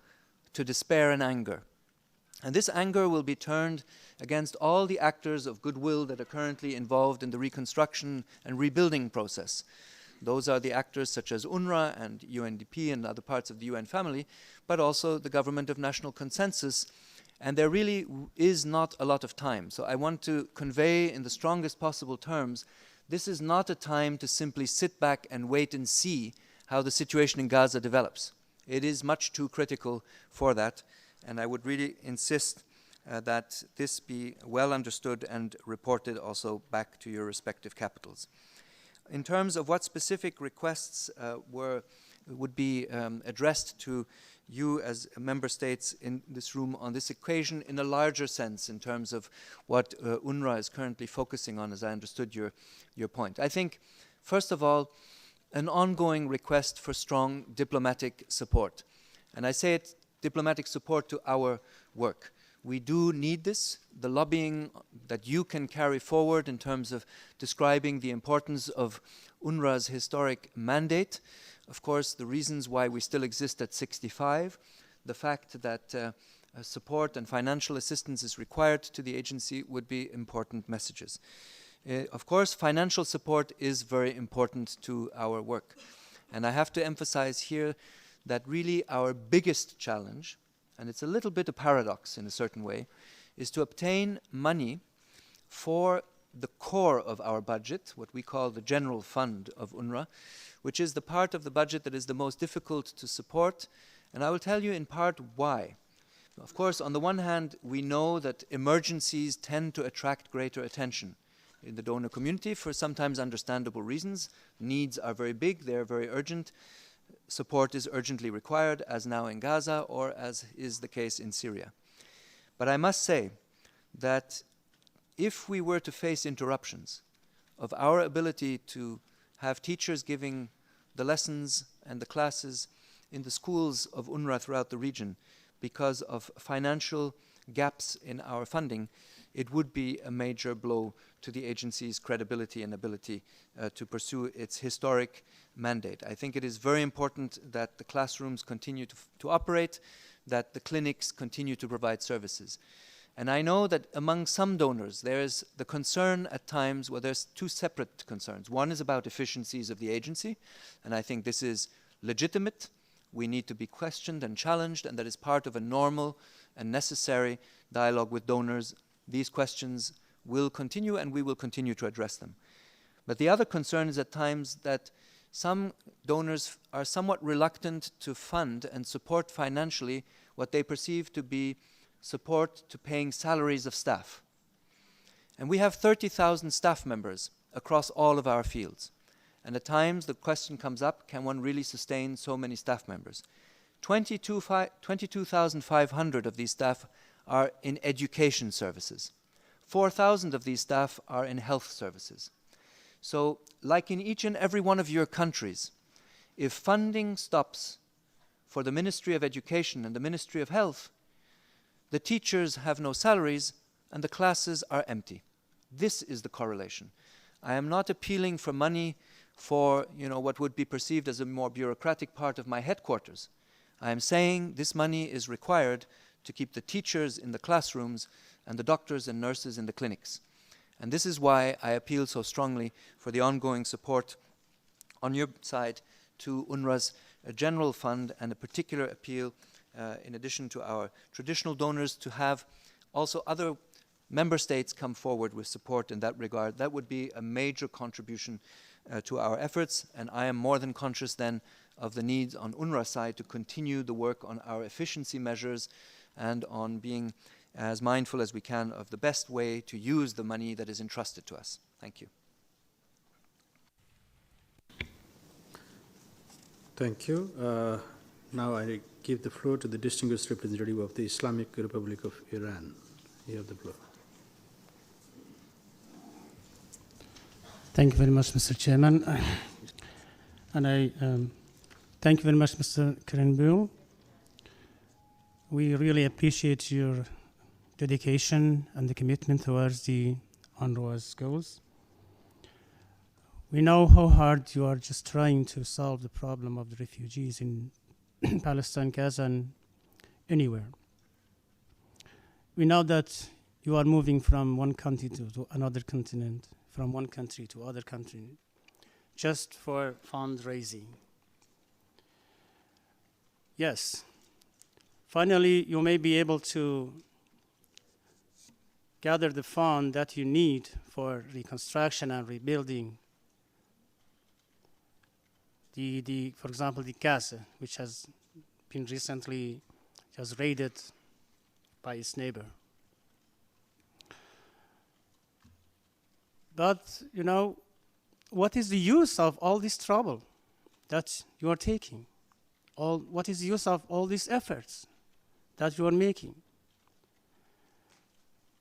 to despair and anger. And this anger will be turned against all the actors of goodwill that are currently involved in the reconstruction and rebuilding process. Those are the actors such as UNRWA and UNDP and other parts of the UN family, but also the government of national consensus. And there really is not a lot of time. So I want to convey in the strongest possible terms, this is not a time to simply sit back and wait and see how the situation in Gaza develops. It is much too critical for that. And I would really insist that this be well understood and reported also back to your respective capitals. In terms of what specific requests would be addressed to you as member states in this room on this occasion in a larger sense in terms of what UNRWA is currently focusing on, as I understood your point. I think, first of all, an ongoing request for strong diplomatic support. And I say it diplomatic support to our work. We do need this. The lobbying that you can carry forward in terms of describing the importance of UNRWA's historic mandate, of course, the reasons why we still exist at 65, the fact that support and financial assistance is required to the agency would be important messages. Of course, financial support is very important to our work. And I have to emphasize here that really our biggest challenge, and it's a little bit a paradox in a certain way, is to obtain money for the core of our budget, what we call the general fund of UNRWA, which is the part of the budget that is the most difficult to support. And I will tell you in part why. Of course, on the one hand, we know that emergencies tend to attract greater attention in the donor community for sometimes understandable reasons. Needs are very big, they're very urgent. Support is urgently required, as now in Gaza or as is the case in Syria. But I must say that if we were to face interruptions of our ability to have teachers giving the lessons and the classes in the schools of UNRWA throughout the region because of financial gaps in our funding, it would be a major blow to the agency's credibility and ability to pursue its historic mandate. I think it is very important that the classrooms continue to operate, that the clinics continue to provide services. And I know that among some donors, there is the concern at times, well, there's two separate concerns. One is about efficiencies of the agency, and I think this is legitimate. We need to be questioned and challenged, and that is part of a normal and necessary dialogue with donors. These questions will continue, and we will continue to address them. But the other concern is at times that some donors are somewhat reluctant to fund and support financially what they perceive to be support to paying salaries of staff. And we have 30,000 staff members across all of our fields. And at times the question comes up, can one really sustain so many staff members? 22,500 of these staff are in education services. 4,000 of these staff are in health services. So, like in each and every one of your countries, if funding stops for the Ministry of Education and the Ministry of Health, the teachers have no salaries and the classes are empty. This is the correlation. I am not appealing for money for, what would be perceived as a more bureaucratic part of my headquarters. I am saying this money is required to keep the teachers in the classrooms and the doctors and nurses in the clinics. And this is why I appeal so strongly for the ongoing support on your side to UNRWA's general fund, and a particular appeal in addition to our traditional donors, to have also other member states come forward with support in that regard. That would be a major contribution to our efforts, and I am more than conscious then of the needs on UNRWA side to continue the work on our efficiency measures and on being as mindful as we can of the best way to use the money that is entrusted to us. Thank you. Thank you. Now I give the floor to the distinguished representative of the Islamic Republic of Iran. You have the floor. Thank you very much, Mr. Chairman. And I thank you very much, Mr. Krähenbühl. We really appreciate your dedication and the commitment towards the UNRWA's goals. We know how hard you are just trying to solve the problem of the refugees in Palestine, Gaza, and anywhere. We know that you are moving from one country to another continent, from one country to other country, just for fundraising. Yes, finally you may be able to gather the fund that you need for reconstruction and rebuilding for example, the Gaza, which has been recently just raided by its neighbor. But, you know, what is the use of all this trouble that you are taking? What is the use of all these efforts that you are making?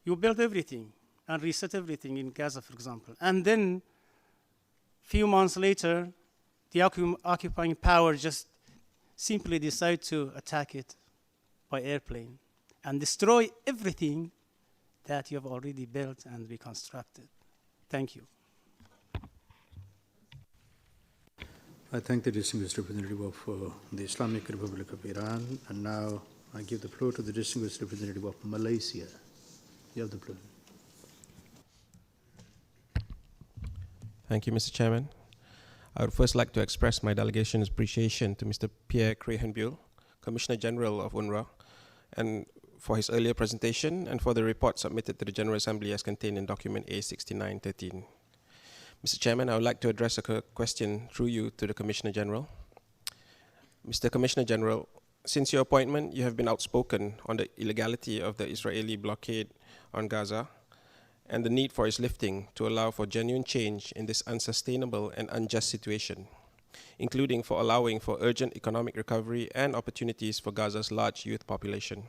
You build everything and reset everything in Gaza, for example. And then, few months later, the occupying power just simply decide to attack it by airplane and destroy everything that you have already built and reconstructed. Thank you. I thank the distinguished representative of the Islamic Republic of Iran, and now I give the floor to the distinguished representative of Malaysia. You have the floor. Thank you, Mr. Chairman. I would first like to express my delegation's appreciation to Mr. Pierre Krähenbühl, Commissioner General of UNRWA, and for his earlier presentation and for the report submitted to the General Assembly as contained in document A6913. Mr. Chairman, I would like to address a question through you to the Commissioner General. Mr. Commissioner General, since your appointment, you have been outspoken on the illegality of the Israeli blockade on Gaza and the need for its lifting to allow for genuine change in this unsustainable and unjust situation, including for allowing for urgent economic recovery and opportunities for Gaza's large youth population.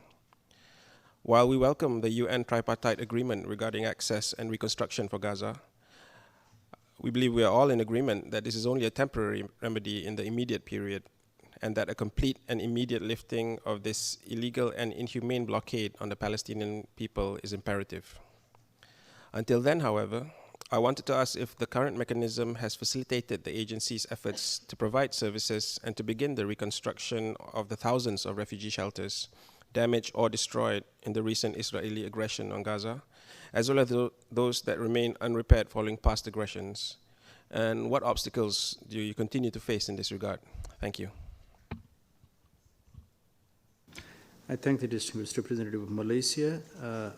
While we welcome the UN tripartite agreement regarding access and reconstruction for Gaza, we believe we are all in agreement that this is only a temporary remedy in the immediate period, and that a complete and immediate lifting of this illegal and inhumane blockade on the Palestinian people is imperative. Until then, however, I wanted to ask if the current mechanism has facilitated the agency's efforts to provide services and to begin the reconstruction of the thousands of refugee shelters damaged or destroyed in the recent Israeli aggression on Gaza, as well as those that remain unrepaired following past aggressions. And what obstacles do you continue to face in this regard? Thank you. I thank the distinguished representative of Malaysia,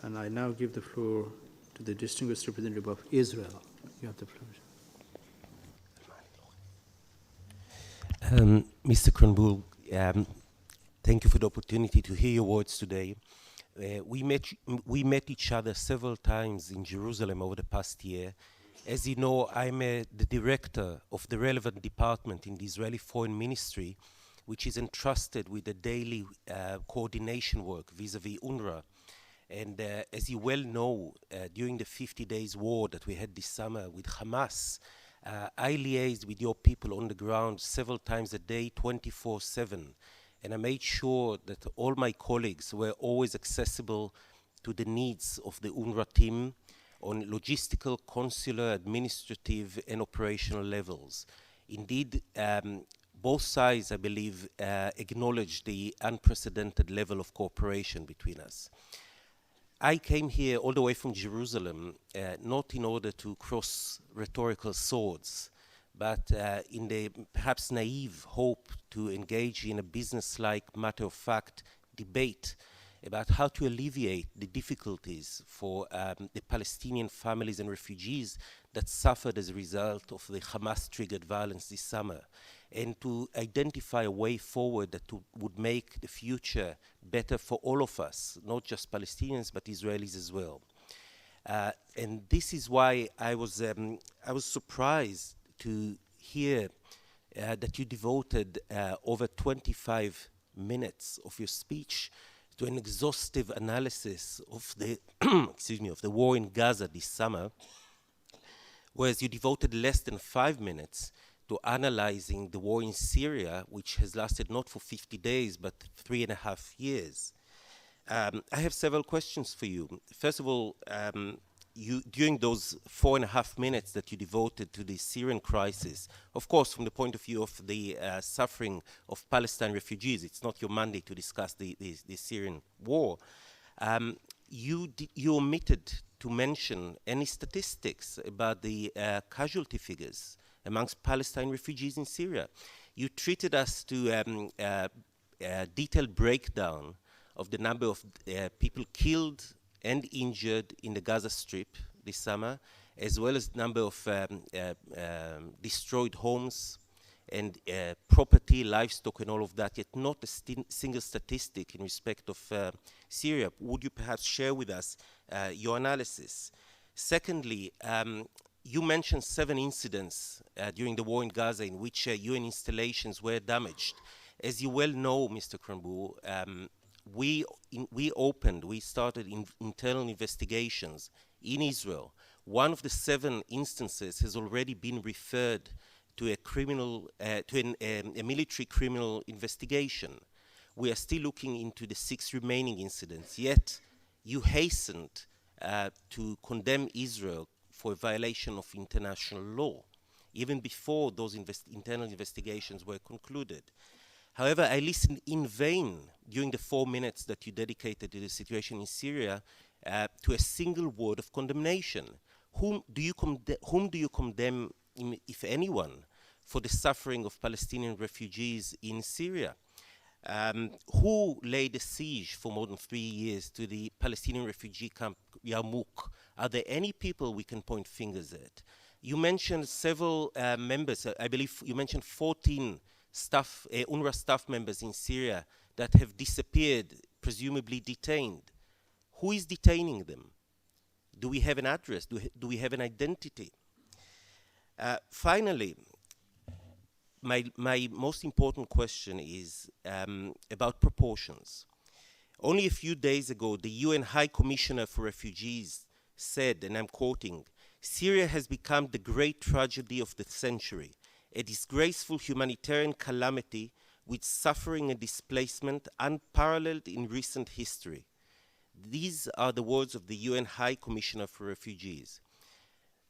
and I now give the floor to the distinguished representative of Israel. You have the floor. Mr. Krähenbühl, thank you for the opportunity to hear your words today. We met each other several times in Jerusalem over the past year. As you know, I'm the director of the relevant department in the Israeli Foreign Ministry, which is entrusted with the daily coordination work vis-à-vis UNRWA. And as you well know, during the 50 days war that we had this summer with Hamas, I liaised with your people on the ground several times a day, 24/7. And I made sure that all my colleagues were always accessible to the needs of the UNRWA team on logistical, consular, administrative, and operational levels. Indeed, both sides, I believe, acknowledge the unprecedented level of cooperation between us. I came here all the way from Jerusalem, not in order to cross rhetorical swords, but in the perhaps naive hope to engage in a business-like, matter-of-fact debate about how to alleviate the difficulties for the Palestinian families and refugees that suffered as a result of the Hamas-triggered violence this summer, and to identify a way forward that would make the future better for all of us, not just Palestinians, but Israelis as well. And this is why I was surprised to hear that you devoted over 25 minutes of your speech to an exhaustive analysis of the of the war in Gaza this summer, whereas you devoted less than 5 minutes to analyzing the war in Syria, which has lasted not for 50 days, but 3.5 years. I have several questions for you. First of all, during those 4.5 minutes that you devoted to the Syrian crisis, of course, from the point of view of the suffering of Palestine refugees, it's not your mandate to discuss the Syrian war, you omitted to mention any statistics about the casualty figures amongst Palestine refugees in Syria. You treated us to a detailed breakdown of the number of people killed and injured in the Gaza Strip this summer, as well as number of destroyed homes and property, livestock, and all of that, yet not a single statistic in respect of Syria. Would you perhaps share with us your analysis? Secondly, you mentioned 7 incidents during the war in Gaza in which UN installations were damaged. As you well know, Mr. Krähenbühl, we started internal investigations in Israel. One of the 7 instances has already been referred to a military criminal investigation. We are still looking into the 6 remaining incidents, yet you hastened to condemn Israel for a violation of international law, even before those internal investigations were concluded. However, I listened in vain during the 4 minutes that you dedicated to the situation in Syria to a single word of condemnation. Whom do you condemn, if anyone, for the suffering of Palestinian refugees in Syria? Who laid a siege for more than 3 years to the Palestinian refugee camp Yarmouk? Are there any people we can point fingers at? You mentioned several members, I believe you mentioned 14 staff, UNRWA staff members in Syria that have disappeared, presumably detained. Who is detaining them? Do we have an address? Do we have an identity? Finally, my most important question is about proportions. Only a few days ago, the UN High Commissioner for Refugees said, and I'm quoting, "Syria has become the great tragedy of the century, a disgraceful humanitarian calamity with suffering and displacement unparalleled in recent history." These are the words of the UN High Commissioner for Refugees.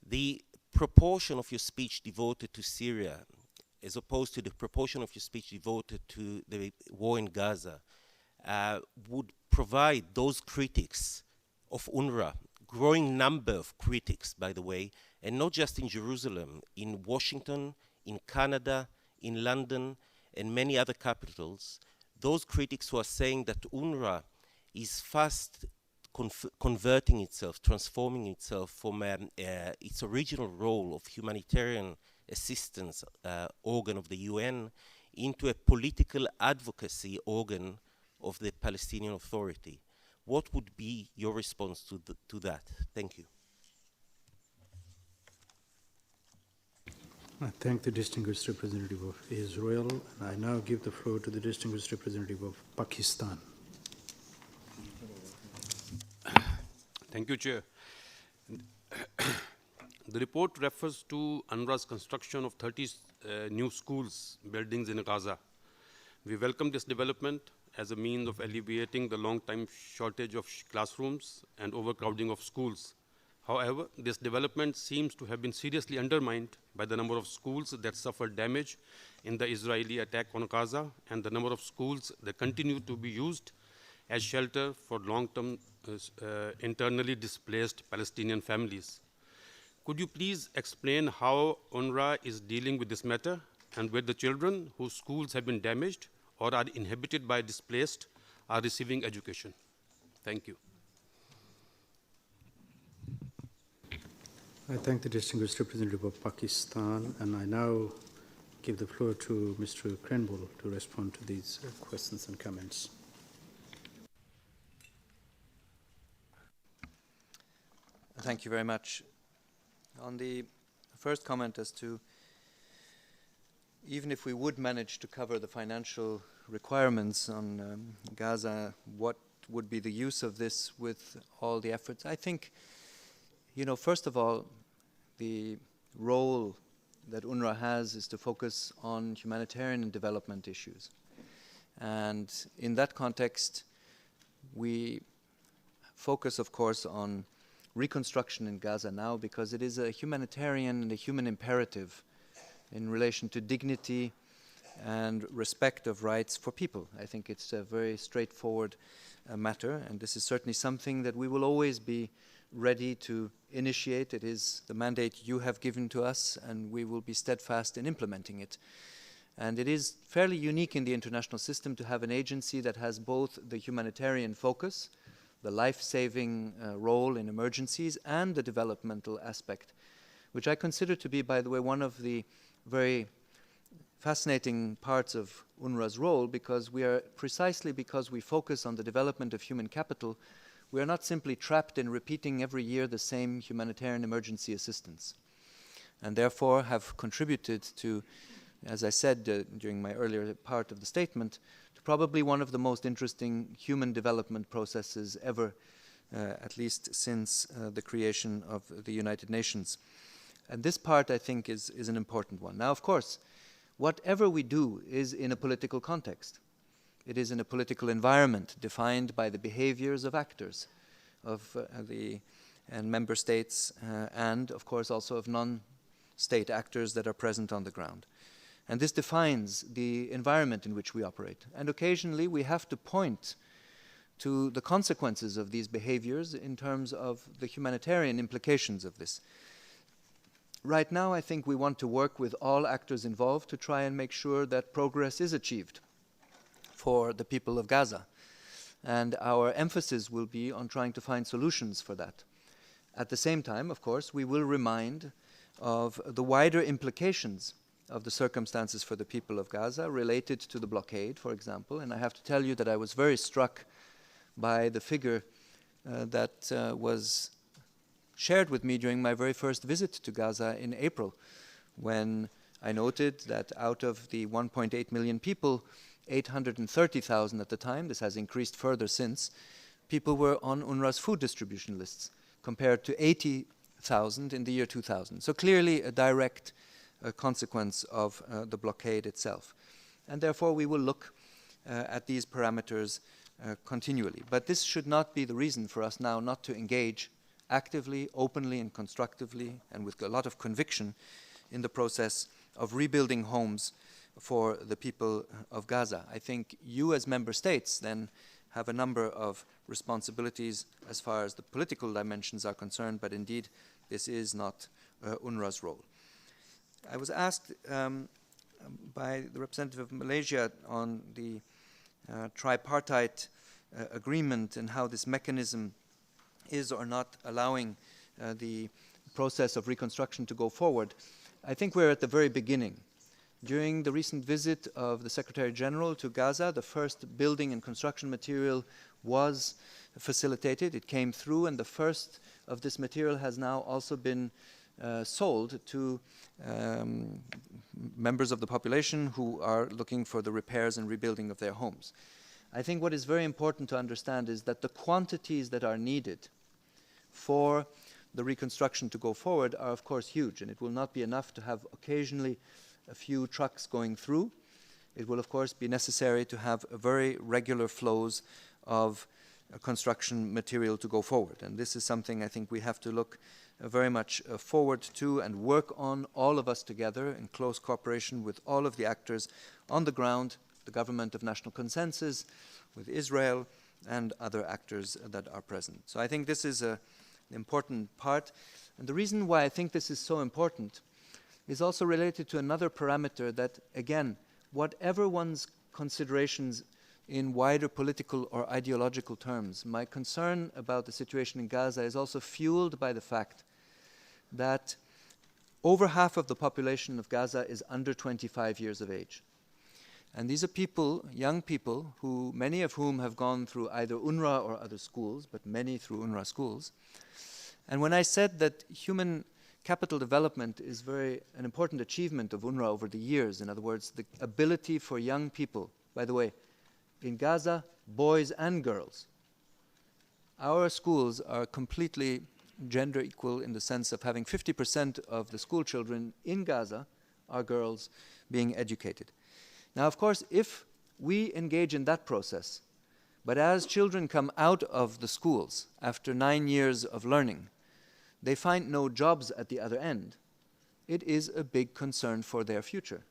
The proportion of your speech devoted to Syria, as opposed to the proportion of your speech devoted to the war in Gaza, would provide those critics of UNRWA, growing number of critics, by the way, and not just in Jerusalem, in Washington, in Canada, in London, and many other capitals, those critics who are saying that UNRWA is fast converting itself, transforming itself from its original role of humanitarian assistance organ of the UN into a political advocacy organ of the Palestinian Authority. What would be your response to that? Thank you. I thank the distinguished representative of Israel, and I now give the floor to the distinguished representative of Pakistan. Thank you, Chair. The report refers to UNRWA's construction of 30 new schools, buildings in Gaza. We welcome this development as a means of alleviating the long-time shortage of classrooms and overcrowding of schools. However, this development seems to have been seriously undermined by the number of schools that suffered damage in the Israeli attack on Gaza and the number of schools that continue to be used as shelter for long-term internally displaced Palestinian families. Could you please explain how UNRWA is dealing with this matter and where the children whose schools have been damaged or are inhabited by displaced are receiving education? Thank you. I thank the distinguished representative of Pakistan, and I now give the floor to Mr. Krähenbühl to respond to these questions and comments. Thank you very much. On the first comment as to even if we would manage to cover the financial requirements on Gaza, what would be the use of this with all the efforts? I think, first of all, the role that UNRWA has is to focus on humanitarian and development issues. And in that context, we focus, of course, on reconstruction in Gaza now because it is a humanitarian and a human imperative in relation to dignity and respect of rights for people. I think it's a very straightforward matter, and this is certainly something that we will always be ready to initiate. It is the mandate you have given to us, and we will be steadfast in implementing it. And it is fairly unique in the international system to have an agency that has both the humanitarian focus, the life-saving role in emergencies, and the developmental aspect, which I consider to be, by the way, one of the very fascinating parts of UNRWA's role, because precisely because we focus on the development of human capital, we are not simply trapped in repeating every year the same humanitarian emergency assistance, and therefore have contributed to, as I said during my earlier part of the statement, to probably one of the most interesting human development processes ever, at least since the creation of the United Nations. And this part, I think, is an important one. Now, of course, whatever we do is in a political context. It is in a political environment defined by the behaviors of actors, of and member states, and, of course, also of non-state actors that are present on the ground. And this defines the environment in which we operate. And occasionally we have to point to the consequences of these behaviors in terms of the humanitarian implications of this. Right now, I think we want to work with all actors involved to try and make sure that progress is achieved for the people of Gaza. And our emphasis will be on trying to find solutions for that. At the same time, of course, we will remind of the wider implications of the circumstances for the people of Gaza related to the blockade, for example. And I have to tell you that I was very struck by the figure that was shared with me during my very first visit to Gaza in April, when I noted that out of the 1.8 million people, 830,000 at the time, this has increased further since, people were on UNRWA's food distribution lists, compared to 80,000 in the year 2000. So clearly a direct consequence of the blockade itself. And therefore we will look at these parameters continually. But this should not be the reason for us now not to engage actively, openly, and constructively, and with a lot of conviction in the process of rebuilding homes for the people of Gaza. I think you as member states then have a number of responsibilities as far as the political dimensions are concerned, but indeed this is not UNRWA's role. I was asked by the representative of Malaysia on the tripartite agreement and how this mechanism is or not allowing the process of reconstruction to go forward. I think we're at the very beginning. During the recent visit of the Secretary General to Gaza, the first building and construction material was facilitated. It came through, and the first of this material has now also been sold to members of the population who are looking for the repairs and rebuilding of their homes. I think what is very important to understand is that the quantities that are needed for the reconstruction to go forward are, of course, huge, and it will not be enough to have occasionally a few trucks going through. It will, of course, be necessary to have very regular flows of construction material to go forward. And this is something I think we have to look very much forward to and work on, all of us together, in close cooperation with all of the actors on the ground, the government of national consensus, with Israel, and other actors that are present. So I think this is an important part. And the reason why I think this is so important is also related to another parameter that, again, whatever one's considerations in wider political or ideological terms, my concern about the situation in Gaza is also fueled by the fact that over half of the population of Gaza is under 25 years of age. And these are people, young people, who many of whom have gone through either UNRWA or other schools, but many through UNRWA schools. And when I said that human capital development is an important achievement of UNRWA over the years, in other words, the ability for young people, by the way, in Gaza, boys and girls, our schools are completely gender equal in the sense of having 50% of the school children in Gaza are girls being educated. Now, of course, if we engage in that process, but as children come out of the schools after 9 years of learning, they find no jobs at the other end, it is a big concern for their future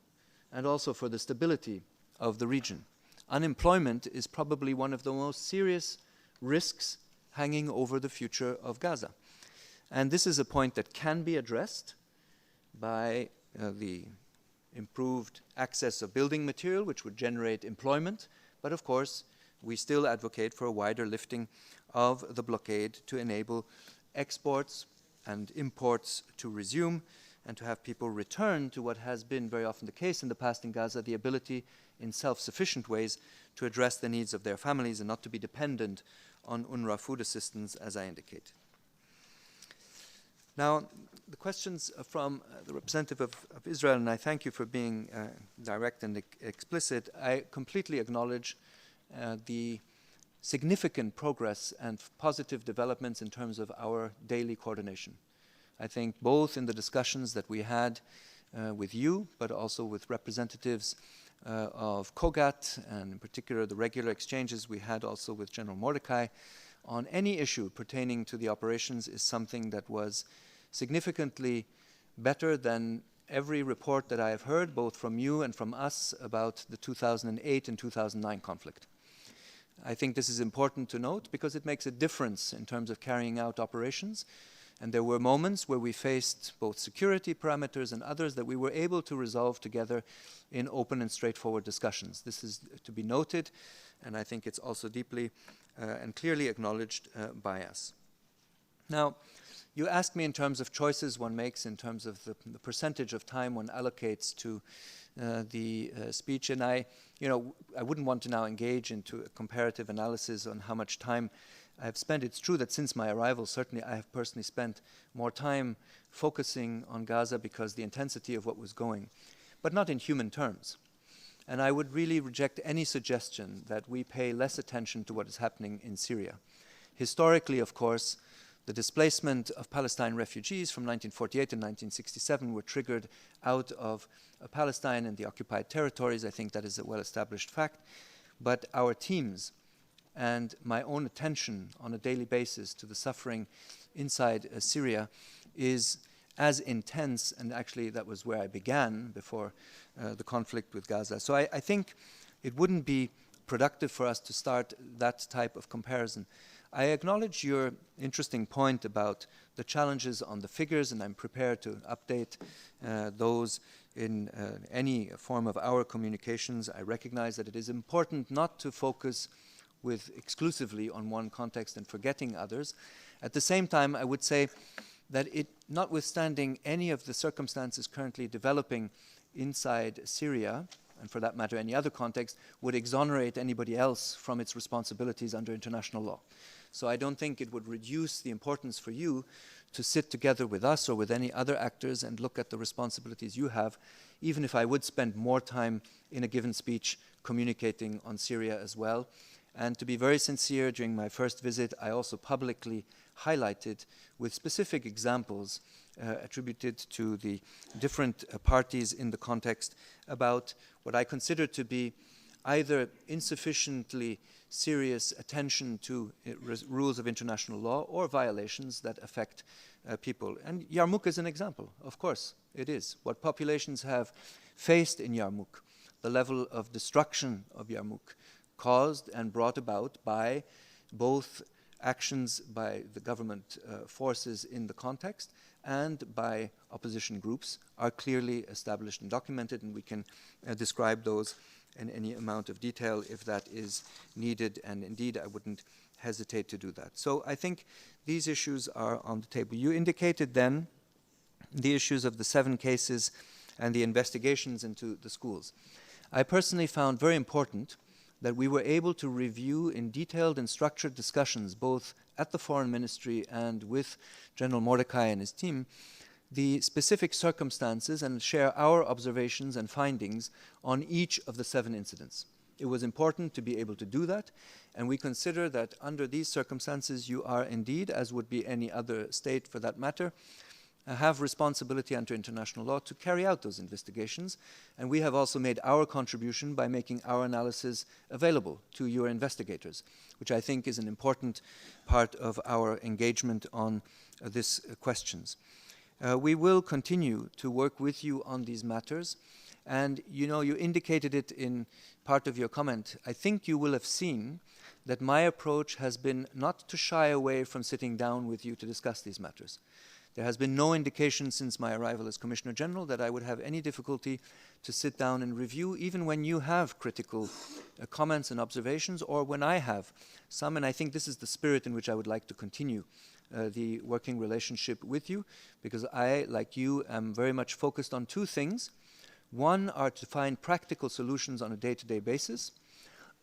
and also for the stability of the region. Unemployment is probably one of the most serious risks hanging over the future of Gaza. And this is a point that can be addressed by the improved access of building material, which would generate employment. But of course, we still advocate for a wider lifting of the blockade to enable exports and imports to resume and to have people return to what has been very often the case in the past in Gaza, the ability in self-sufficient ways to address the needs of their families and not to be dependent on UNRWA food assistance, as I indicated. Now, the questions from the representative of Israel, and I thank you for being direct and explicit. I completely acknowledge the significant progress and positive developments in terms of our daily coordination. I think both in the discussions that we had with you, but also with representatives of COGAT, and in particular the regular exchanges we had also with General Mordecai on any issue pertaining to the operations is something that was significantly better than every report that I have heard, both from you and from us, about the 2008 and 2009 conflict. I think this is important to note because it makes a difference in terms of carrying out operations. And there were moments where we faced both security parameters and others that we were able to resolve together in open and straightforward discussions. This is to be noted, and I think it's also deeply and clearly acknowledged by us. Now, you asked me in terms of choices one makes, in terms of the percentage of time one allocates to the speech, and I wouldn't want to now engage into a comparative analysis on how much time I have spent. It's true that since my arrival, certainly I have personally spent more time focusing on Gaza because the intensity of what was going, but not in human terms. And I would really reject any suggestion that we pay less attention to what is happening in Syria. Historically, of course, the displacement of Palestine refugees from 1948 to 1967 were triggered out of Palestine and the occupied territories. I think that is a well-established fact. But our teams and my own attention on a daily basis to the suffering inside Syria is as intense, and actually that was where I began before the conflict with Gaza. So I think it wouldn't be productive for us to start that type of comparison. I acknowledge your interesting point about the challenges on the figures, and I'm prepared to update those in any form of our communications. I recognize that it is important not to focus exclusively on one context and forgetting others. At the same time, I would say that notwithstanding any of the circumstances currently developing inside Syria, and for that matter any other context, would exonerate anybody else from its responsibilities under international law. So I don't think it would reduce the importance for you to sit together with us or with any other actors and look at the responsibilities you have, even if I would spend more time in a given speech communicating on Syria as well. And to be very sincere, during my first visit, I also publicly highlighted with specific examples attributed to the different parties in the context about what I consider to be either insufficiently serious attention to rules of international law or violations that affect people. And Yarmouk is an example, of course, it is. What populations have faced in Yarmouk, the level of destruction of Yarmouk, caused and brought about by both actions by the government forces in the context and by opposition groups are clearly established and documented, and we can describe those in any amount of detail if that is needed, and indeed I wouldn't hesitate to do that. So I think these issues are on the table. You indicated then the issues of the 7 cases and the investigations into the schools. I personally found very important that we were able to review in detailed and structured discussions, both at the Foreign Ministry and with General Mordecai and his team, the specific circumstances and share our observations and findings on each of the 7 incidents. It was important to be able to do that, and we consider that under these circumstances you are indeed, as would be any other state for that matter, have responsibility under international law to carry out those investigations. And we have also made our contribution by making our analysis available to your investigators, which I think is an important part of our engagement on these questions. We will continue to work with you on these matters. And you indicated it in part of your comment, I think you will have seen that my approach has been not to shy away from sitting down with you to discuss these matters. There has been no indication since my arrival as Commissioner General that I would have any difficulty to sit down and review, even when you have critical comments and observations, or when I have some, and I think this is the spirit in which I would like to continue the working relationship with you, because I, like you, am very much focused on two things. One are to find practical solutions on a day-to-day basis.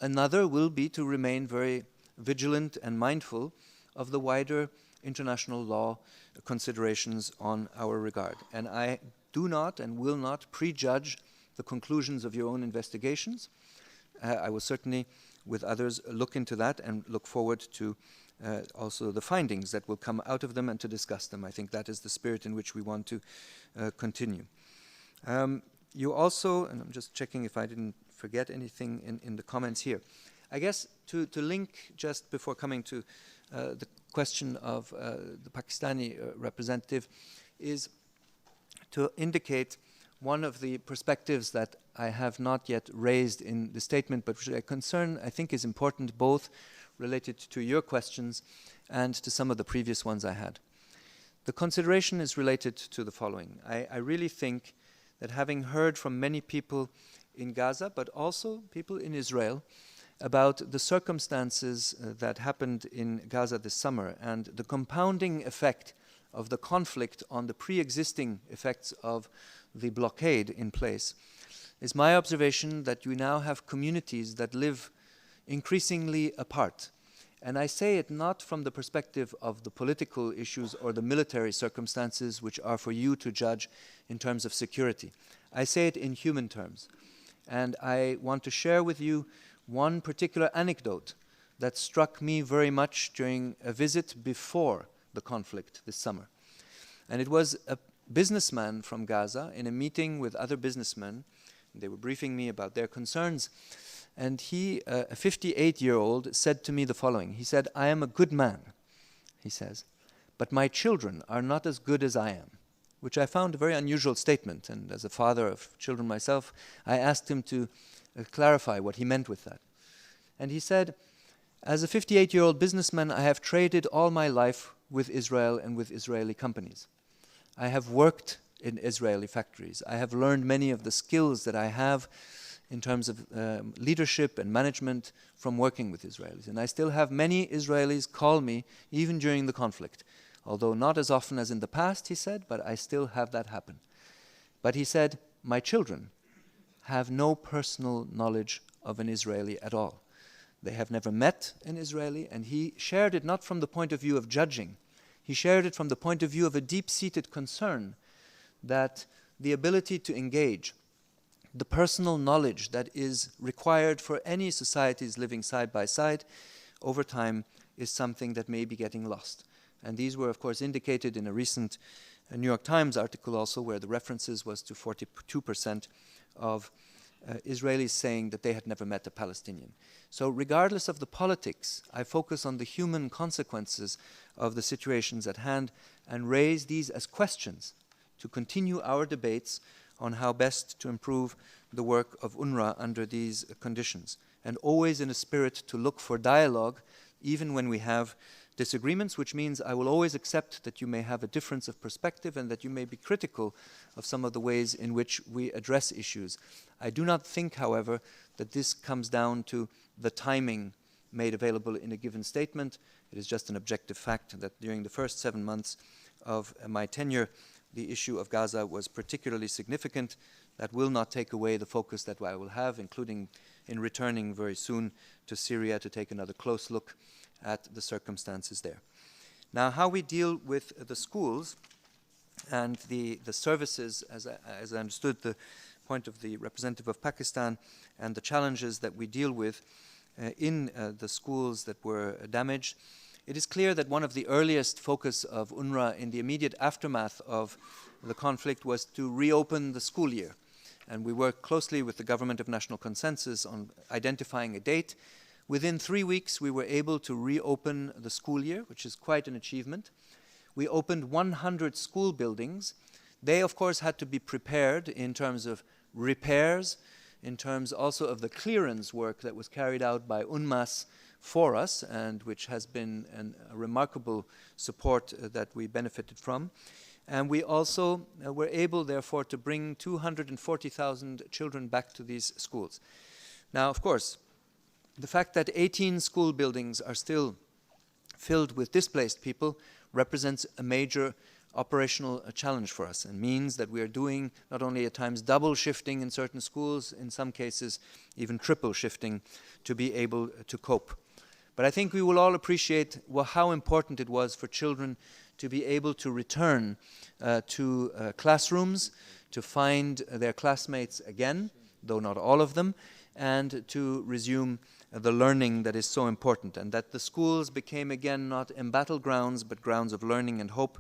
Another will be to remain very vigilant and mindful of the wider international law considerations on our regard. And I do not and will not prejudge the conclusions of your own investigations. I will certainly, with others, look into that and look forward to also the findings that will come out of them and to discuss them. I think that is the spirit in which we want to continue. You also, and I'm just checking if I didn't forget anything in the comments here. I guess to link, just before coming to the question of the Pakistani representative, is to indicate one of the perspectives that I have not yet raised in the statement, but which I think is important, both related to your questions and to some of the previous ones I had. The consideration is related to the following. I really think that having heard from many people in Gaza, but also people in Israel, about the circumstances that happened in Gaza this summer and the compounding effect of the conflict on the pre-existing effects of the blockade in place, is my observation that you now have communities that live increasingly apart. And I say it not from the perspective of the political issues or the military circumstances, which are for you to judge in terms of security. I say it in human terms. And I want to share with you one particular anecdote that struck me very much during a visit before the conflict this summer. And it was a businessman from Gaza in a meeting with other businessmen. They were briefing me about their concerns. And he, a 58-year-old, said to me the following. He said, "I am a good man," he says, "but my children are not as good as I am," which I found a very unusual statement. And as a father of children myself, I asked him to clarify what he meant with that. And he said, "As a 58-year-old businessman, I have traded all my life with Israel and with Israeli companies. I have worked in Israeli factories. I have learned many of the skills that I have in terms of leadership and management from working with Israelis. And I still have many Israelis call me, even during the conflict, although not as often as in the past," he said, "but I still have that happen." But he said, "My children have no personal knowledge of an Israeli at all. They have never met an Israeli," and he shared it not from the point of view of judging. He shared it from the point of view of a deep-seated concern that the ability to engage, the personal knowledge that is required for any societies living side by side over time, is something that may be getting lost. And these were, of course, indicated in a recent New York Times article also, where the references was to 42% of Israelis saying that they had never met a Palestinian. So regardless of the politics, I focus on the human consequences of the situations at hand and raise these as questions to continue our debates on how best to improve the work of UNRWA under these conditions, and always in a spirit to look for dialogue even when we have disagreements, which means I will always accept that you may have a difference of perspective and that you may be critical of some of the ways in which we address issues. I do not think, however, that this comes down to the timing made available in a given statement. It is just an objective fact that during the first 7 months of my tenure, the issue of Gaza was particularly significant. That will not take away the focus that I will have, including in returning very soon to Syria to take another close look at the circumstances there. Now, how we deal with the schools and the services, as I understood the point of the representative of Pakistan, and the challenges that we deal with in the schools that were damaged, it is clear that one of the earliest focus of UNRWA in the immediate aftermath of the conflict was to reopen the school year. And we worked closely with the Government of National Consensus on identifying a date. Within 3 weeks, we were able to reopen the school year, which is quite an achievement. We opened 100 school buildings. They, of course, had to be prepared in terms of repairs, in terms also of the clearance work that was carried out by UNMAS for us, and which has been a remarkable support that we benefited from. And we also were able, therefore, to bring 240,000 children back to these schools. Now, of course, the fact that 18 school buildings are still filled with displaced people represents a major operational challenge for us, and means that we are doing not only at times double shifting in certain schools, in some cases even triple shifting, to be able to cope. But I think we will all appreciate how important it was for children to be able to return to classrooms, to find their classmates again, though not all of them, and to resume the learning that is so important. And that the schools became again not embattled grounds, but grounds of learning and hope,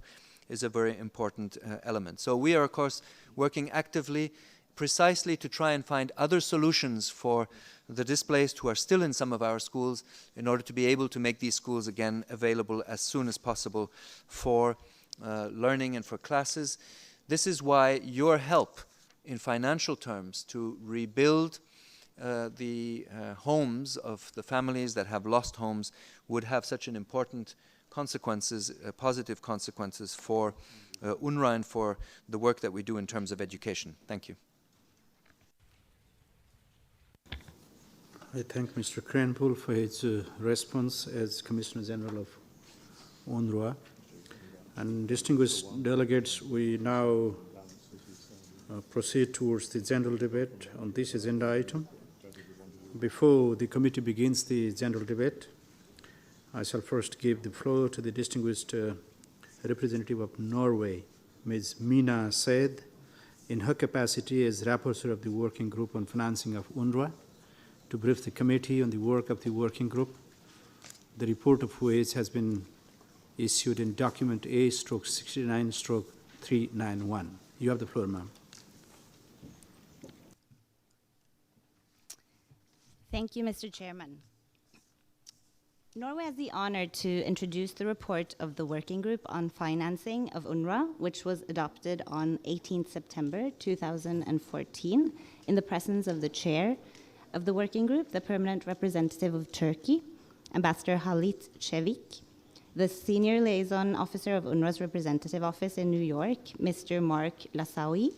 is a very important element. So we are, of course, working actively precisely to try and find other solutions for the displaced who are still in some of our schools, in order to be able to make these schools again available as soon as possible for learning and for classes. This is why your help in financial terms to rebuild the homes of the families that have lost homes would have such an important consequences, positive consequences for UNRWA and for the work that we do in terms of education. Thank you. I thank Mr. Krähenbühl for his response as Commissioner General of UNRWA. And distinguished delegates, we now proceed towards the general debate on this agenda item. Before the committee begins the general debate, I shall first give the floor to the distinguished representative of Norway, Ms. Mina Said, in her capacity as rapporteur of the Working Group on Financing of UNRWA, to brief the committee on the work of the working group, the report of which has been issued in document A/69/391. You have the floor, ma'am. Thank you, Mr. Chairman. Norway has the honor to introduce the report of the Working Group on Financing of UNRWA, which was adopted on 18th September 2014 in the presence of the chair of the Working Group, the permanent representative of Turkey, Ambassador Halit Çevik, the senior liaison officer of UNRWA's representative office in New York, Mr. Mark Lassaoui,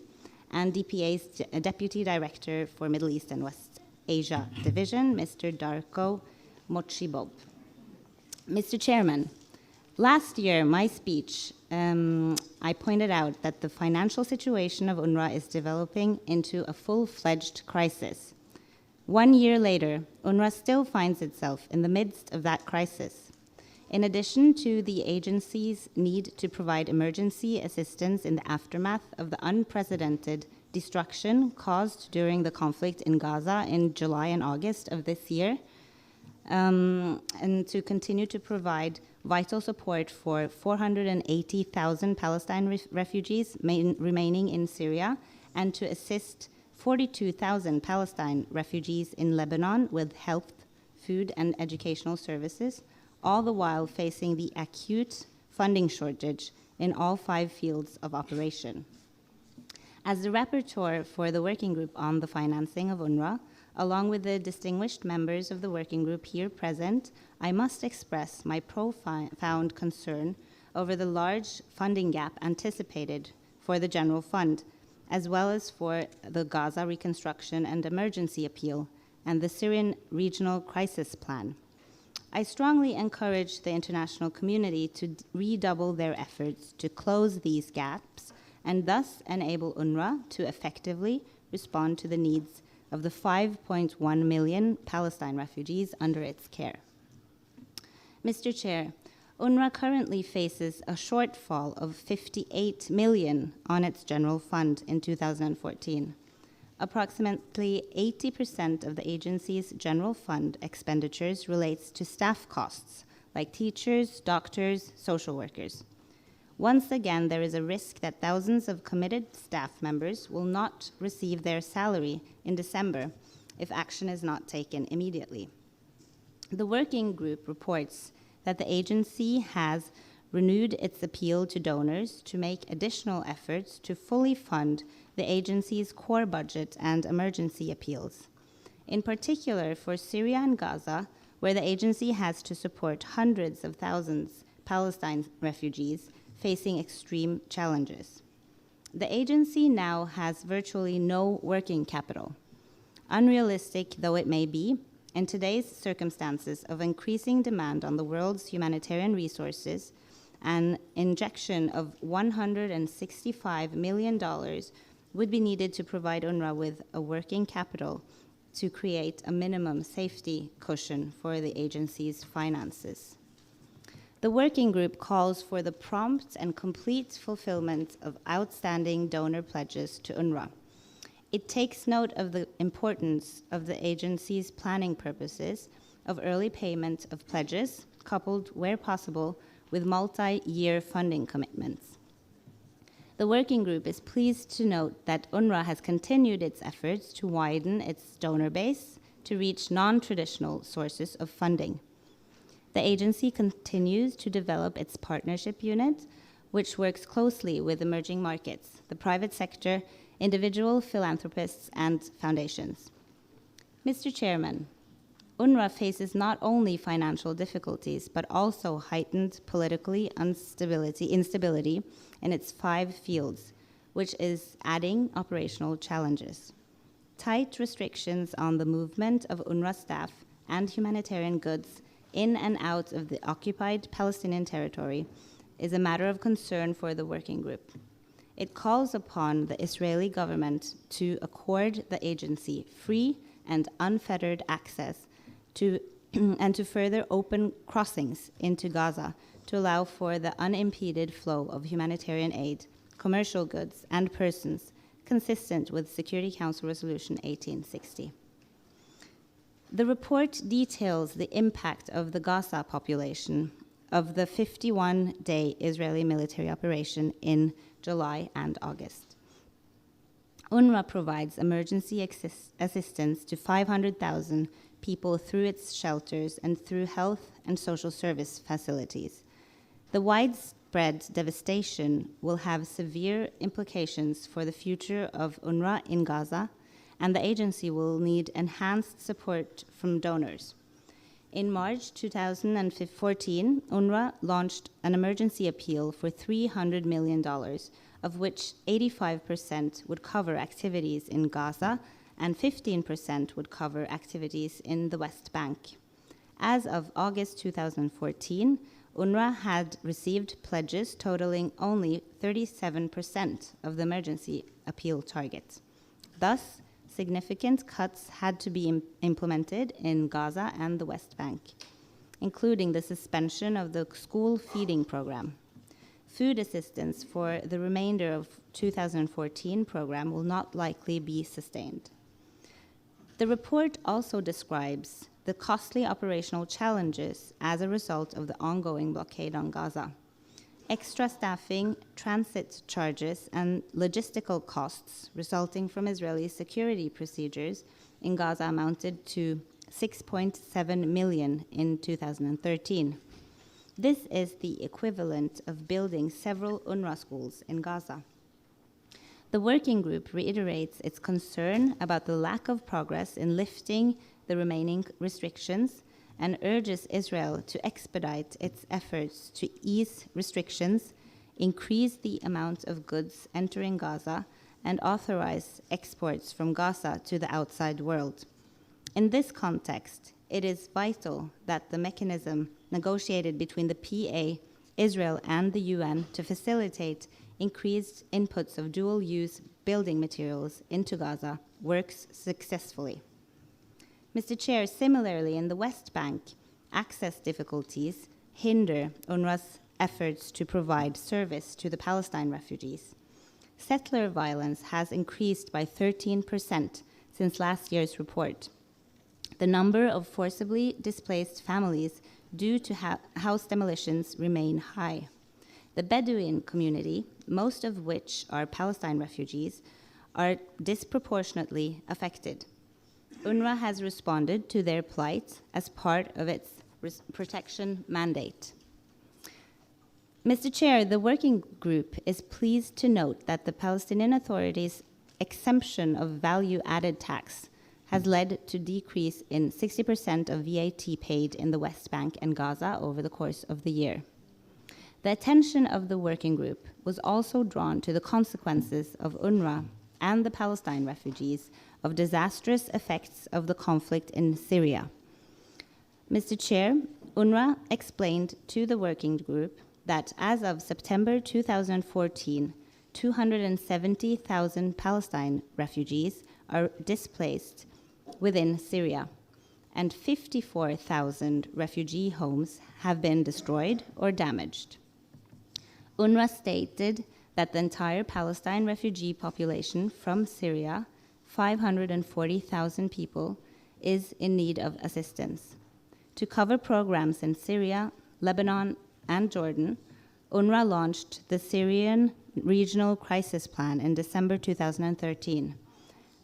and DPA's deputy director for Middle East and West Asia Division, Mr. Darko Mochibob. Mr. Chairman, last year, my speech, I pointed out that the financial situation of UNRWA is developing into a full-fledged crisis. 1 year later, UNRWA still finds itself in the midst of that crisis. In addition to the agency's need to provide emergency assistance in the aftermath of the unprecedented destruction caused during the conflict in Gaza in July and August of this year, and to continue to provide vital support for 480,000 Palestine refugees remaining in Syria, and to assist 42,000 Palestine refugees in Lebanon with health, food, and educational services, all the while facing the acute funding shortage in all 5 fields of operation. As the rapporteur for the Working Group on the Financing of UNRWA, along with the distinguished members of the Working Group here present, I must express my profound concern over the large funding gap anticipated for the General Fund, as well as for the Gaza Reconstruction and Emergency Appeal and the Syrian Regional Crisis Plan. I strongly encourage the international community to redouble their efforts to close these gaps and thus enable UNRWA to effectively respond to the needs of the 5.1 million Palestine refugees under its care. Mr. Chair, UNRWA currently faces a shortfall of 58 million on its general fund in 2014. Approximately 80% of the agency's general fund expenditures relates to staff costs, like teachers, doctors, social workers. Once again, there is a risk that thousands of committed staff members will not receive their salary in December if action is not taken immediately. The working group reports that the agency has renewed its appeal to donors to make additional efforts to fully fund the agency's core budget and emergency appeals. In particular, for Syria and Gaza, where the agency has to support hundreds of thousands of Palestine refugees facing extreme challenges. The agency now has virtually no working capital. Unrealistic though it may be, in today's circumstances of increasing demand on the world's humanitarian resources, an injection of $165 million would be needed to provide UNRWA with a working capital to create a minimum safety cushion for the agency's finances. The working group calls for the prompt and complete fulfillment of outstanding donor pledges to UNRWA. It takes note of the importance of the agency's planning purposes of early payment of pledges, coupled, where possible, with multi-year funding commitments. The working group is pleased to note that UNRWA has continued its efforts to widen its donor base to reach non-traditional sources of funding. The agency continues to develop its partnership unit, which works closely with emerging markets, the private sector, individual philanthropists, and foundations. Mr. Chairman, UNRWA faces not only financial difficulties, but also heightened political instability in its 5 fields, which is adding operational challenges. Tight restrictions on the movement of UNRWA staff and humanitarian goods in and out of the occupied Palestinian territory is a matter of concern for the working group. It calls upon the Israeli government to accord the agency free and unfettered access to and to further open crossings into Gaza to allow for the unimpeded flow of humanitarian aid, commercial goods, and persons consistent with Security Council Resolution 1860. The report details the impact of the Gaza population of the 51-day Israeli military operation in July and August. UNRWA provides emergency assistance to 500,000 people through its shelters and through health and social service facilities. The widespread devastation will have severe implications for the future of UNRWA in Gaza, and the agency will need enhanced support from donors. In March 2014, UNRWA launched an emergency appeal for $300 million, of which 85% would cover activities in Gaza and 15% would cover activities in the West Bank. As of August 2014, UNRWA had received pledges totaling only 37% of the emergency appeal target. Thus, significant cuts had to be implemented in Gaza and the West Bank, including the suspension of the school feeding program. Food assistance for the remainder of 2014 program will not likely be sustained. The report also describes the costly operational challenges as a result of the ongoing blockade on Gaza. Extra staffing, transit charges, and logistical costs resulting from Israeli security procedures in Gaza amounted to $6.7 million in 2013. This is the equivalent of building several UNRWA schools in Gaza. The working group reiterates its concern about the lack of progress in lifting the remaining restrictions and urges Israel to expedite its efforts to ease restrictions, increase the amount of goods entering Gaza, and authorize exports from Gaza to the outside world. In this context, it is vital that the mechanism negotiated between the PA, Israel, and the UN to facilitate increased inputs of dual-use building materials into Gaza works successfully. Mr. Chair, similarly, in the West Bank, access difficulties hinder UNRWA's efforts to provide service to the Palestine refugees. Settler violence has increased by 13% since last year's report. The number of forcibly displaced families due to house demolitions remain high. The Bedouin community, most of which are Palestine refugees, are disproportionately affected. UNRWA has responded to their plight as part of its protection mandate. Mr. Chair, the working group is pleased to note that the Palestinian Authority's exemption of value-added tax has led to decrease in 60% of VAT paid in the West Bank and Gaza over the course of the year. The attention of the working group was also drawn to the consequences of UNRWA and the Palestine refugees of disastrous effects of the conflict in Syria. Mr. Chair, UNRWA explained to the working group that as of September 2014, 270,000 Palestine refugees are displaced within Syria, and 54,000 refugee homes have been destroyed or damaged. UNRWA stated that the entire Palestine refugee population from Syria, 540,000 people, is in need of assistance. To cover programs in Syria, Lebanon, and Jordan, UNRWA launched the Syrian Regional Crisis Plan in December 2013.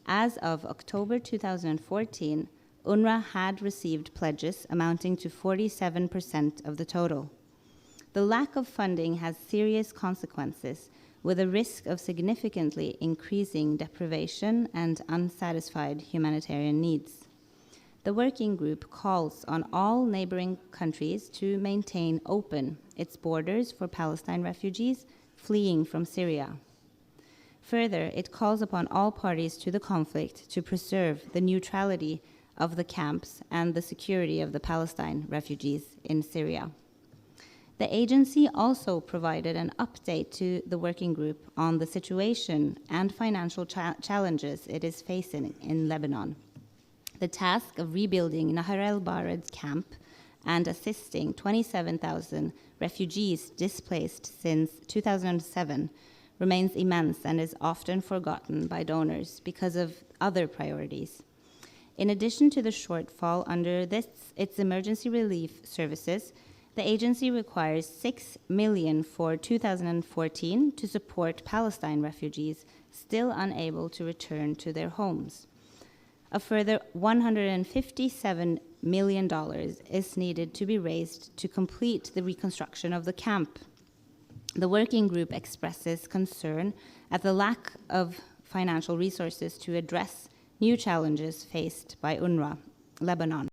As of October 2014, UNRWA had received pledges amounting to 47% of the total. The lack of funding has serious consequences, with a risk of significantly increasing deprivation and unsatisfied humanitarian needs. The working group calls on all neighboring countries to maintain open its borders for Palestine refugees fleeing from Syria. Further, it calls upon all parties to the conflict to preserve the neutrality of the camps and the security of the Palestine refugees in Syria. The agency also provided an update to the working group on the situation and financial challenges it is facing in Lebanon. The task of rebuilding Nahar el-Bared camp and assisting 27,000 refugees displaced since 2007 remains immense and is often forgotten by donors because of other priorities. In addition to the shortfall under its emergency relief services, the agency requires $6 million for 2014 to support Palestine refugees still unable to return to their homes. A further $157 million is needed to be raised to complete the reconstruction of the camp. The working group expresses concern at the lack of financial resources to address new challenges faced by UNRWA, Lebanon.